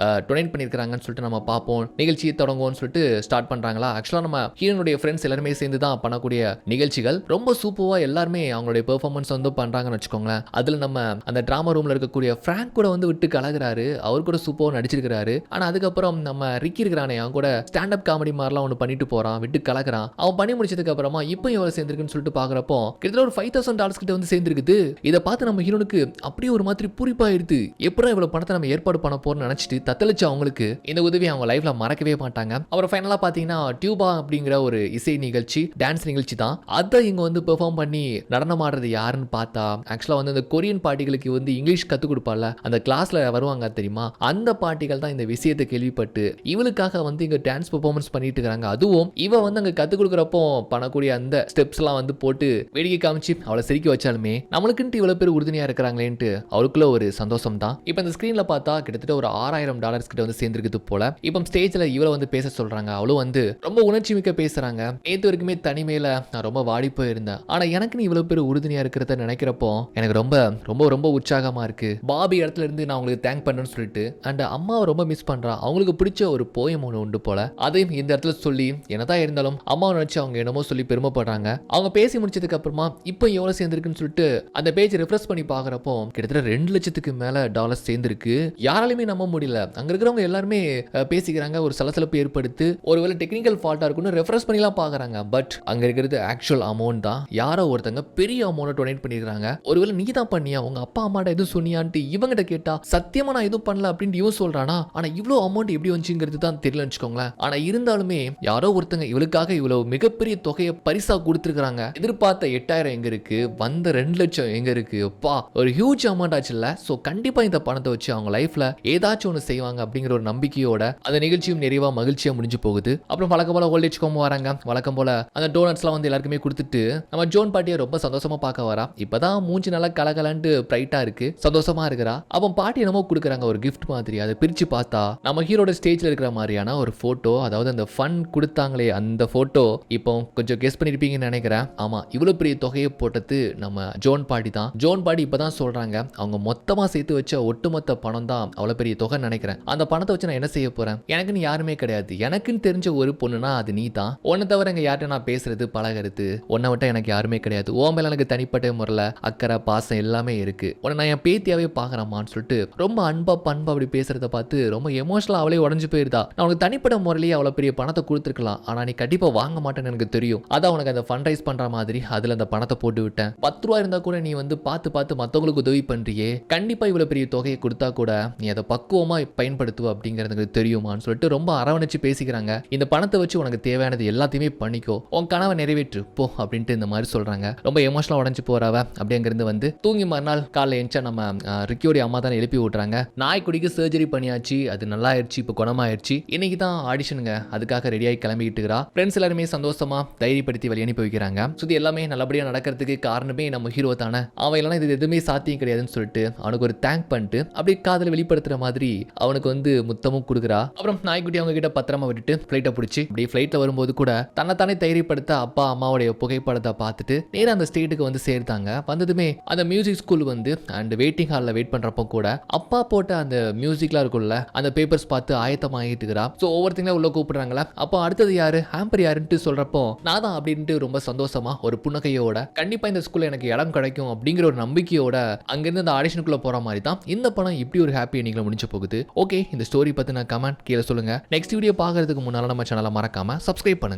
டொனேட் பண்ணிருக்காங்கன்னு சொல்லிட்டு நம்ம பார்ப்போம். நிகழ்ச்சியை தொடங்குவோம்னு சொல்லிட்டு ஸ்டார்ட் பண்றாங்களா. ஆக்சுவலா நம்ம ஹீரோனுடைய ஃப்ரெண்ட்ஸ் எல்லாருமே சேர்ந்து தான் பண்ணக்கூடிய நிகழ்ச்சிகள் ரொம்ப சூப்பரா எல்லாருமே அவங்களுடைய பெர்ஃபார்மன்ஸ் வந்து பண்றாங்கன்னு வச்சுக்கோங்களேன். அதுல நம்ம அந்த டிராமா ரூம்ல இருக்கக்கூடிய பிராங்க் கூட வந்து விட்டு கலகுறாரு. அவர் கூட சூப்பரா நடிச்சிருக்காரு. ஆனா அதுக்கப்புறம் நம்ம ரிக்கி இருக்கிறானே அவங்க கூட ஸ்டாண்ட் அப் காமெடி மாதிரிலாம் ஒன்று பண்ணிட்டு போறான், விட்டு கலக்குறான். அவன் பண்ணி முடிச்சதுக்கு அப்புறமா இப்போ எவ்வளவு சேர்ந்திருக்குன்னு சொல்லிட்டு பாக்குறப்போ கிட்டத்தட்ட ஒரு $5,000 கிட்ட வந்து சேர்ந்திருக்குது. இதை பார்த்து நம்ம ஹீரோனுக்கு அப்படியே ஒரு மாதிரி பூரிப்பாயிருது. எப்படா இவ்வளவு பணத்தை நம்ம ஏற்பாடு பண்ண போறோம்னு நினைச்சிட்டு தத்தளிச்சு அவங்களுக்கு இந்த உதவி அவங்க லைஃப்ல மறக்கவே மாட்டாங்க. அப்புறம் ஃபைனலா பாத்தீங்கன்னா டியூபா அப்படிங்கிற ஒரு இசை நிகழ்ச்சி, டான்ஸ் நிகழ்ச்சி தான். அதை இங்க வந்து பெர்ஃபார்ம் பண்ணி நடனம் ஆடுறது யாருன்னு பார்த்தா ஆக்சுவலா வந்து அந்த கொரியன் பாட்டிகளுக்கு வந்து இங்கிலீஷ் கத்து கொடுப்பால, அந்த கிளாஸ்ல வருவாங்க தெரியுமா, அந்த பாட்டிகள் தான் இந்த விஷயத்தை கேள்விப்பட்டு இவளுக்காக வந்து இங்க டான்ஸ் பெர்ஃபார்மன்ஸ் பண்ணிட்டு இருக்காங்க. அதுவும் இவ வந்து அங்க கத்து கொடுக்குறப்போ பண்ணக்கூடிய அந்த ஸ்டெப்ஸ் எல்லாம் வந்து போட்டு வேடிக்கை காமிச்சு அவளை சிரிக்க வச்சாலுமே நம்மளுக்குன்ட்டு இவ்வளவு பேர் உறுதுணையா இருக்கிறாங்களேன்ட்டு அவளுக்குள்ள ஒரு சந்தோஷம் தான். இப்ப இந்த ஸ்கிரீன்ல பார்த்தா கிட்டத்தட்ட ஒரு $6,000 கிட்ட வந்து சேர்ந்திருக்குது போல. இப்போ ஸ்டேஜ்ல இவளை வந்து பேச சொல்றாங்க. அவளும் வந்து ரொம்ப உணர்ச்சி மிக்க பேசுறாங்க. நேத்து வரைக்குமே தனிமையில நான் ரொம்ப வாடி போயிருந்தேன், ஆனா எனக்கு இவ்வளவு பேர் உறுதுணையா இருக்கிறத நினைக்கிறப்போ எனக்கு ரொம்ப ரொம்ப ரொம்ப உற்சாகமா இருக்கு. பாபி இடத்துல இருந்து நான் உங்களுக்கு தேங்க் பண்ணேன்னு சொல்லிட்டு அண்ட் அம்மாவை ரொம்ப மிஸ் பண்றா. அவங்களுக்கு பிடிச்ச ஒரு போயம் ஒன்று உண்டு போல. அதையும் இந்த இடத்துல சொல்லி என்னதான் இருந்தாலும் அம்மாவை நினைச்சு அவங்க என்னமோ சொல்லி பெருமைப்படுறாங்க. அவங்க பேசி முடிச்சதுக்கு அப்புறமா இப்போ எவ்வளவு சேர்ந்திருக்குன்னு சொல்லிட்டு அந்த பேஜ் ரெஃப்ரெஷ் பண்ணி பாக்குறப்போ கிட்டத்தட்ட 2 லட்சத்துக்கு மேல டாலர்ஸ் சேர்ந்திருக்கு. யாராலுமே நம்ப முடியல. அங்க இருக்கிறவங்க எல்லாருமே பேசிக்கிறாங்க. ஒரு சலசலப்பு ஏற்படுத்து ஒருவேளை டெக்னிக்கல் ஃபால்ட்டா இருக்குன்னு ரெஃப்ரெஷ் பண்ணிலாம் பாக்குறாங்க. பட் அங்க இருக்கிறது ஆக்சுவல் அமௌண்ட் தான். யாரோ ஒருத்தங்க பெரிய அமௌண்ட் டொனேட் பண்ணிருக்காங்க. ஒருவேளை நீ தான் பண்ணியா, உங்க அப்பா அம்மாட்ட எதுவும் சொன்னியான்ட்டு இவங்கிட்ட கேட்டா சத்தியமா நான் எதுவும் பண்ணல அப்படின்னு இவன் சொல்றானா. ஆனா இவ்வளவு அமௌண்ட் எப்படி வந்துச்சுங்கிறது தான் தெரியல வச்சுக்கோங்களேன். ஆனா இருந்தாலுமே யாரோ ஒருத்தங்க இவளுக்காக இவ்வளவு மிகப்பெரிய தொகையை பரிசா கொடுத்துருக்காங்க. எதிர்பார்த்த 8000 எங்க இருக்கு, வந்த 2 லட்சம் எங்க இருக்கு, அப்பா ஒரு ஹியூஜ் அமௌண்ட் ஆச்சுல்ல. சோ கண்டிப்பா இந்த பணத்தை வச்சு அவங்க லைஃப்ல ஏதாச்சும் ஒன்று செய்வாங்க அப்படிங்கிற ஒரு நம்பிக்கையோட அந்த நிகழ்ச்சியும் நிறைவா மகிழ்ச்சியா முடிஞ்சு போகுது. அப்புறம் வழக்கம் போல ஓல்டேஜ் ஹோம் வராங்க. வழக்கம் போல அந்த டோனட்ஸ்லாம் வந்து எல்லாருக்குமே கொடுத்துட்டு நம்ம ஜோன் பாட்டியை ரொம்ப சந்தோஷமா பார்க்க வரா. இப்பதான் மூஞ்சி நல்லா கலகலன்ட்டு பிரைட்டா இருக்கு, சந்தோஷமா இருக்கிறா. அப்போ பாட்டி என்னமோ கொடுக்குறாங்க ஒரு கிஃப்ட் மாதிரி. அதை பிரிச்சு பார்த்தா நம்ம ஹீரோட ஸ்டேஜ்ல இருக்கிற மாதிரியான ஒரு போட்டோ, அதாவது அந்த ஃபன் கொடுத்தாங்களே அந்த போட்டோ. இப்போ கொஞ்சம் கெஸ் பண்ணிருப்பீங்கன்னு நினைக்கிறேன். ஆமா, இவ்வளவு பெரிய தொகையை போட்டது நம்ம ஜோன் பாட்டி தான். ஜோன் பாட்டி இப்பதான் சொல்றாங்க அவங்க மொத்தமா சேர்த்து வச்ச ஒட்டுமொத்த பணம் தான் அவ்வளவு பெரிய தொகை நினைக்கிறேன். அந்த பணத்தை வச்சு நான் என்ன செய்ய போறேன், எனக்குன்னு யாருமே கிடையாது. எனக்குன்னு தெரிஞ்ச ஒரு பொண்ணுனா அது நீ தான். உன்னை தவிர இங்க யார்கிட்ட நான் பேசுறது பழகிறது, உன்னை விட்ட எனக்கு யாருமே கிடையாது. உன் மேல எனக்கு தனிப்பட்ட முறையில் அக்கறை பாசம் எல்லாமே இருக்கு. உன்னை நான் என் பேத்தியாவே பாக்குறேமான்னு சொல்லிட்டு ரொம்ப அன்பா பண்பா அப்படி பேசுறத பார்த்து ரொம்ப எமோஷனலா அவளே உடஞ்சு போயிருந்தா. நான் உனக்கு தனிப்பட்ட முறையிலேயே அவ்வளவு பெரிய பணத்தை கொடுத்துருக்கலாம், ஆனா நீ கண்டிப்பா வாங்க மாட்டேன்னு எனக்கு தெரியும். அதான் உனக்கு அந்த ஃபண்ட் ரைஸ் பண்ற மாதிரி அதுல அந்த பணத்தை போட்டு விட்டேன். 10 ரூபா இருந்தா கூட நீ வந்து பார்த்து பார்த்து மத்தவங்களுக்கு உதவி பண்றியே, கண்டிப்பா இவ்வளவு பெரிய தொகையை கொடுத்தா கூட நீ அதை பக்குவமா பயன்படுத்துவ அப்படிங்கிறது தெரியுமான்னு சொல்லிட்டு ரொம்ப அரவணைச்சு பேசிக்கிறாங்க. இந்த பணத்தை வச்சு உனக்கு தேவையானது எல்லாத்தையுமே பண்ணிக்கோ, உன் கனவை நிறைவேற்று போ அப்படின்ட்டு இந்த மாதிரி சொல்றாங்க. ரொம்ப எமோஷனலா உடஞ்சு போறவ அப்படி அங்கிருந்து வந்து தூங்கி மறுநாள் காலைல எஞ்சா நம்ம ரிக்கியோடைய அம்மா தான் எழுப்பி விட்டுறாங்க. நாய்க்குடிக்கு சர்ஜரி பண்ணியாச்சு, அது நல்லா ஆயிடுச்சு, இப்போ குணமாயிடுச்சு. இன்னைக்கு தான் ஆடிஷனுங்க, அதுக்காக ரெடியாகி கிளம்பிக்கிட்டு இருக்கிறா. ஃப்ரெண்ட்ஸ் எல்லாருமே சந்தோஷமா தைரியப்படுத்தி வழி அனுப்பி வைக்கிறாங்க. சுத்தி எல்லாமே நல்லபடியா நடக்கிறதுக்கு காரணமே நம்ம ஹீரோ தானே. அவன் எல்லாம் இது எதுவுமே சாத்தியம் கிடையாதுன்னு சொல்லிட்டு அவனுக்கு ஒரு தேங்க் பண்ணிட்டு அப்படியே காதல வெளிப்படுத்துற மாதிரி அவனுக்கு வந்து முத்தமும் கொடுக்குறா. அப்புறம் நாய்க்குட்டி அவங்க கிட்ட பத்திரமா விட்டுட்டு ஃபிளைட்டை பிடிச்சி அப்படியே ஃபிளைட்ல வரும்போது கூட தன்னைத்தானே தைரியப்படுத்த அப்பா அம்மாவுடைய புகைப்படத்தை பார்த்துட்டு நேரம் அந்த ஸ்டேட்டுக்கு வந்து சேர்த்தாங்க. வந்ததுமே அந்த மியூசிக் ஸ்கூல் வந்து அண்ட் வெயிட்டிங் ஹாலில் வெயிட் பண்றப்போ கூட அப்பா போட்ட அந்த மியூசிக்லாம் இருக்கும்ல அந்த பேப்பர்ஸ் பார்த்து ஆயத்தமாகிட்டு இருக்கிறா. ஸோ ஒவ்வொருத்தங்களும் உள்ள கூப்பிடுறாங்களா. அப்போ அடுத்தது யாரு, ஹாம்பர் யாருன்ட்டு சொல்றப்போ நான் தான் அப்படின்ட்டு ரொம்ப சந்தோஷமா ஒரு புன்னகையோட கண்டிப்பா இந்த ஸ்கூல்ல எனக்கு இடம் கிடைக்கும் அப்படிங்கிற ஒரு நம்பிக்கையோட அங்கிருந்து அந்த ஆடிஷனுக்குள்ள போற மாதிரி தான் இந்த படம் இப்படி ஒரு ஹாப்பி எண்டிங்ல முடிஞ்சு போகுது. ஓகே, இந்த ஸ்டோரி பத்தி நான் கமெண்ட் கீழே சொல்லுங்க. நெக்ஸ்ட் வீடியோ பார்க்கறதுக்கு முன்னால நம்ம சேனலை மறக்காம சப்ஸ்கிரைப் பண்ணுங்க.